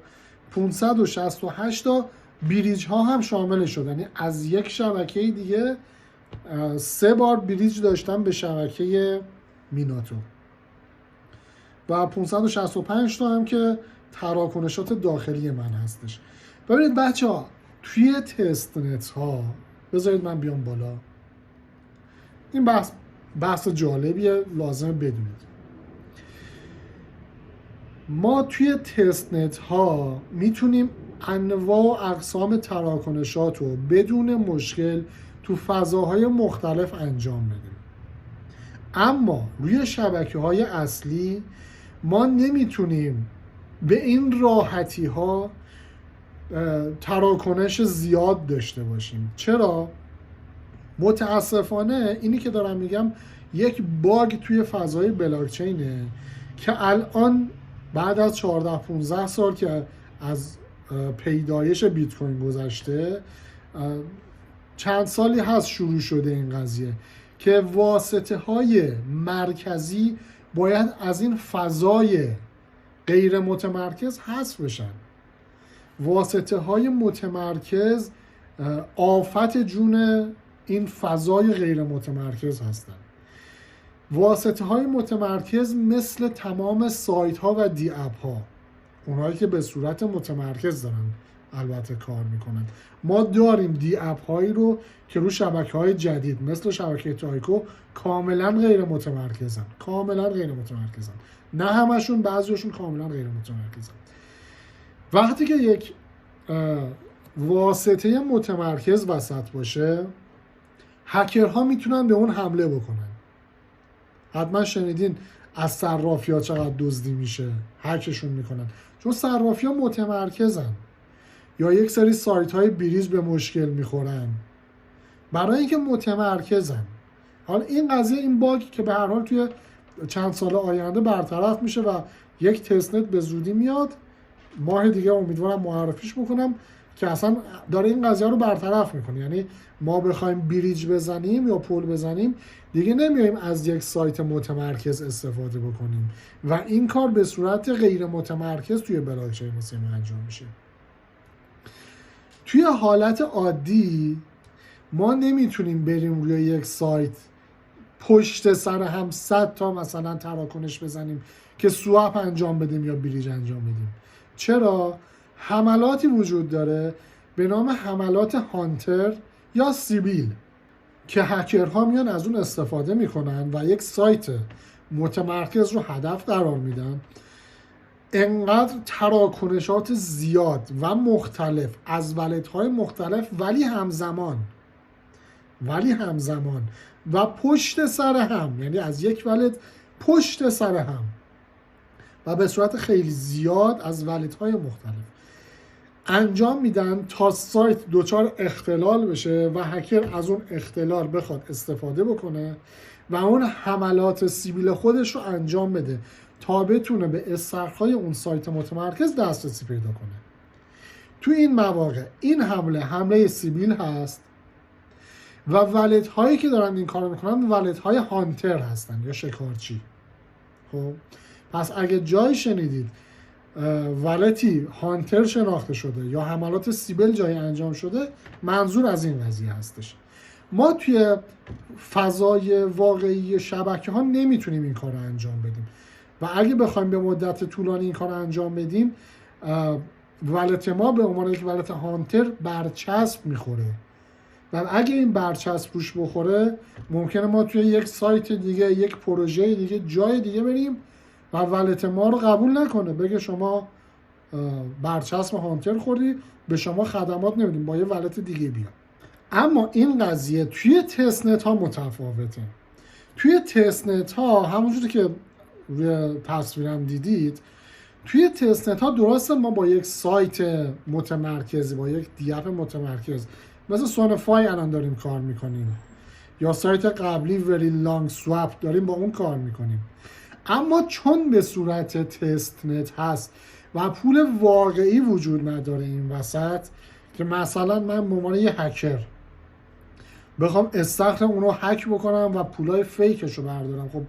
568 تا بریج ها هم شامل شد، یعنی از یک شبکه دیگه 3 بار بریج داشتم به شبکه میناتو و 565 تا هم که تراکنشات داخلی من هستش. ببینید بچه ها توی تست نت ها، بذارید من بیام بالا، این بحث جالبیه لازم بدونید. ما توی تست نت ها میتونیم انواع و اقسام تراکنشات رو بدون مشکل تو فضاهای مختلف انجام بدیم، اما روی شبکه‌های اصلی ما نمیتونیم به این راحتی ها تراکنش زیاد داشته باشیم. چرا؟ متاسفانه اینی که دارم میگم یک باگ توی فضای بلاکچینه که الان بعد از 14-15 سال که از پیدایش بیت کوین گذشته، چند سالی هست شروع شده این قضیه که واسطه های مرکزی باید از این فضای غیر متمرکز حذف بشن. واسطه های متمرکز آفت جون این فضای غیر متمرکز هستن. واسطه های متمرکز مثل تمام سایت ها و دی اپ ها، اونهایی که به صورت متمرکز دارن البته کار میکنن. ما داریم دی اپ هایی رو که رو شبکه های جدید مثل شبکه تایکو کاملا غیر متمرکزن. نه همشون، بعضیشون کاملا غیر متمرکزن. وقتی که یک واسطه متمرکز وسط باشه، هکرها میتونن به اون حمله بکنن. حتما شنیدین از صرافی‌ها چقدر دزدی میشه، هکشون میکنن چون صرافی‌ها متمرکزن، یا یک سری سایت های بریج به مشکل میخورن برای اینکه متمرکزن. حالا این قضیه، این باگ که به هر حال توی چند سال آینده برطرف میشه و یک تستنت به زودی میاد، ماه دیگه امیدوارم معرفیش بکنم که اصلا داره این قضیه رو برطرف میکنه. یعنی ما بخوایم بریج بزنیم یا پول بزنیم دیگه نمیایم از یک سایت متمرکز استفاده بکنیم و این کار به صورت غیر متمرکز توی بلاکچین واسه ما انجام میشه. توی حالت عادی ما نمیتونیم بریم روی یک سایت پشت سر هم 100 تا مثلا تراکنش بزنیم که سواب انجام بدیم یا بریج انجام بدیم. چرا؟ حملاتی وجود داره به نام حملات هانتر یا سیبیل که هکرها میان از اون استفاده میکنن و یک سایت متمرکز رو هدف قرار میدن. انقدر تراکنشات زیاد و مختلف از ولت‌های مختلف ولی همزمان و پشت سر هم، یعنی از یک ولت پشت سر هم و به صورت خیلی زیاد از ولت‌های مختلف، انجام میدن تا سایت دچار اختلال بشه و هکر از اون اختلال بخواد استفاده بکنه و اون حملات سیبیل خودش رو انجام بده تا بتونه به استخرهای اون سایت متمرکز دسترسی پیدا کنه. تو این مواقع این حمله سیبیل هست و ولت هایی که دارن این کارو میکنن ولت های هانتر هستن یا شکارچی. خب پس اگه جای شنیدید ولتی هانتر شناخته شده یا حملات سیبل جای انجام شده، منظور از این قضیه هستش. ما توی فضای واقعی شبکه ها نمیتونیم این کار رو انجام بدیم و اگه بخوایم به مدت طولانی این کار رو انجام بدیم، ولت ما به عنوان یک ولت هانتر برچسب میخوره و اگه این برچسب روش بخوره ممکنه ما توی یک سایت دیگه، یک پروژه دیگه، جای دیگه بریم و ولت ما رو قبول نکنه، بگه شما برچسب هانتر خوردی، به شما خدمات نمیدیم، با یه ولت دیگه بیا. اما این قضیه توی تستنت ها متفاوته. توی تستنت ها همونجوری که روی تصویرم دیدید، توی تستنت ها درسته ما با یک سایت متمرکزی، با یک دیپ متمرکز مثل سونفای الان داریم کار میکنیم یا سایت قبلی وری لانگ سواب داریم با اون کار میکنیم، اما چون به صورت تستنت هست و پول واقعی وجود نداره این وسط، که مثلا من به عنوان یه هکر بخوام استخر اون رو هک بکنم و پولای فیکش رو بردارم، خب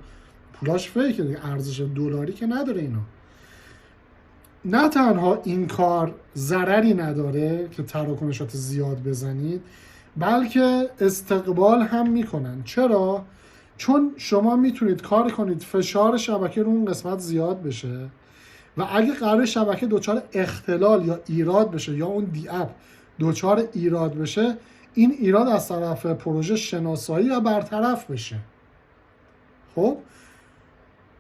پولاش فیکه دیگه، ارزش دلاری که نداره اینا. نه تنها این کار ضرری نداره که تراکنشات زیاد بزنید، بلکه استقبال هم میکنن. چرا؟ چون شما میتونید کار کنید فشار شبکه رو اون قسمت زیاد بشه و اگه قرار شبکه دچار اختلال یا ایراد بشه یا اون دی اپ دچار ایراد بشه، این ایراد از طرف پروژه شناسایی و برطرف بشه. خب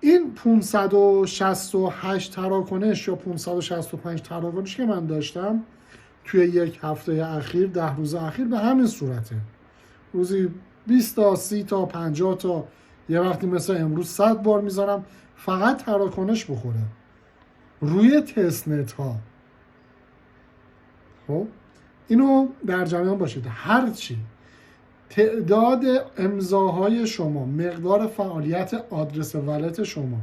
این 568 تراکنش یا 565 تراکنش که من داشتم توی یک هفته اخیر، 10 روز اخیر، به همین صورته. روزی 20 تا 30 تا 50 تا، یه وقتی مثل امروز 100 بار میذارم فقط تراکنش بخوره روی تستنت ها. خب اینو در جریان باشید. هرچی تعداد امضاهای شما، مقدار فعالیت آدرس ولت شما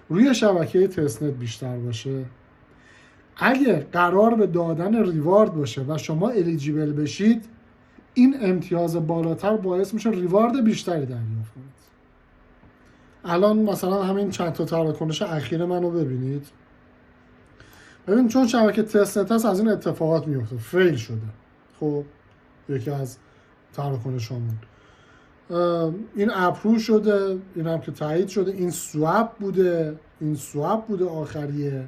روی شبکه تستنت بیشتر باشه، اگه قرار به دادن ریوارد باشه و شما الیجیبل بشید، این امتیاز بالاتر باعث میشه ریوارد بیشتری دریافت کنید. الان مثلا همین چند تا تراکنش اخیر منو ببینید. ببین چون شبکه تستنت هست از این اتفاقات میفته. فیل شده. خب یکی از تراکنشامون این اپرو شده، این هم که تایید شده، این سواب بوده آخریه،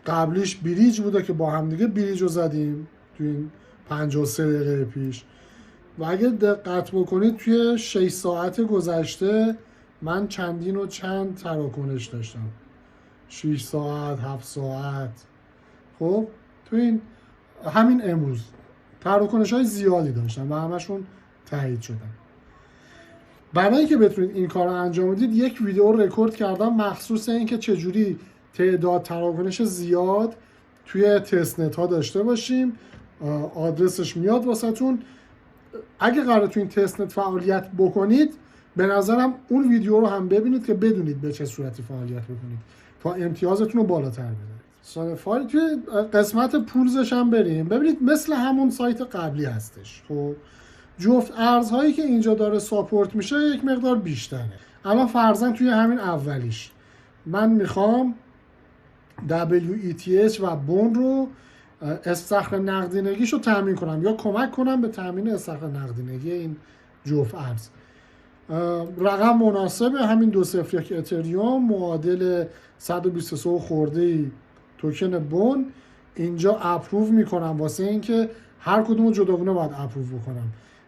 قبلیش بریج بوده که با هم دیگه بریج رو زدیم تو این 53 دقیقه پیش. و اگه دقت بکنید توی 6 ساعت گذشته من چندین و چند تراکنش داشتم، 6 ساعت، 7 ساعت. خب تو این همین امروز تراکنش های زیادی داشتم و همشون تایید شدن. برای اینکه بتونید این کار رو انجام بدید یک ویدیو رو رکورد کردم مخصوص این که چجوری تعداد تراکنش زیاد توی تستنت ها داشته باشیم. آدرسش میاد واسهتون. اگه قراره توی این تستنت فعالیت بکنید، به نظرم اون ویدیو رو هم ببینید که بدونید به چه صورتی فعالیت بکنید تا امتیازتون رو بالاتر ببرید. سونفای توی قسمت پولزش هم بریم ببینید مثل همون سایت قبلی هستش. خب جفت ارزهایی که اینجا داره ساپورت میشه یک مقدار بیشتره. اما فرضاً توی همین اولیش من میخوام WETH و بون رو استخر نقدینگیش رو تامین کنم یا کمک کنم به تامین استخر نقدینگی این جفت ارز. رقم مناسب همین 201 اتریوم معادل 123 خورده توکن بون اینجا اپروو میکنم واسه اینکه هر کدوم جداگونه باید اپروو بکنم،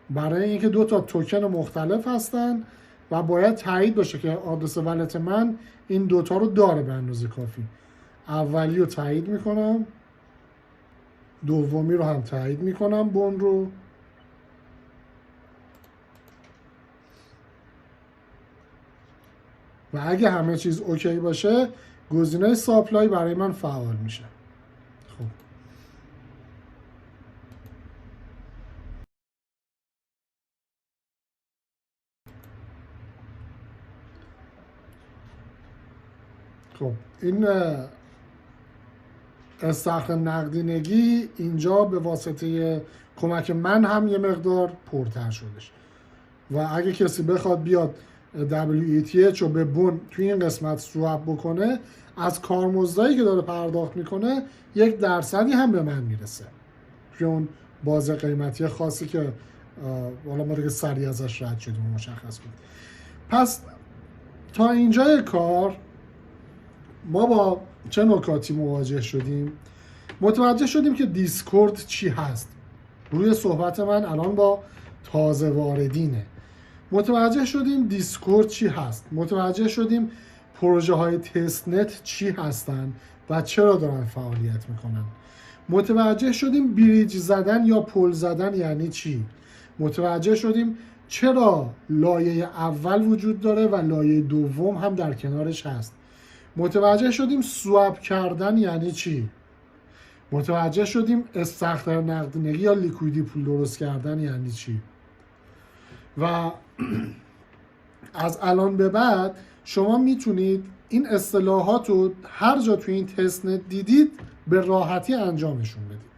برای اینکه دو تا توکن مختلف هستن و باید تایید بشه که آدرس ولت من این دوتا رو داره به اندازه کافی. اولی رو تایید میکنم، دومی رو هم تایید میکنم بون رو. و اگه همه چیز اوکی باشه گزینه ساپلای برای من فعال میشه. خب خب این استخر نقدینگی اینجا به واسطه کمک من هم یه مقدار پرتر شدش و اگه کسی بخواد بیاد WETH رو به بون توی این قسمت سواب بکنه، از کارمزدایی که داره پرداخت میکنه 1% هم به من میرسه توی اون باز قیمتی خاصی که حالا ما دیگه سریع ازش رد شدیم و مشخص بود. پس تا اینجای کار ما با چه نکاتی مواجه شدیم؟ متوجه شدیم که دیسکورد چی هست. روی صحبت من الان با تازه واردینه. متوجه شدیم دیسکورد چی هست. متوجه شدیم پروژه های تست نت چی هستن و چرا دارن فعالیت میکنن. متوجه شدیم بریج زدن یا پل زدن یعنی چی. متوجه شدیم چرا لایه اول وجود داره و لایه دوم هم در کنارش هست. متوجه شدیم سواب کردن یعنی چی. متوجه شدیم استخر نقدینگی یا لیکویدی پول درست کردن یعنی چی. و از الان به بعد شما میتونید این اصطلاحات رو هر جا توی این تست نت دیدید به راحتی انجامشون بدید.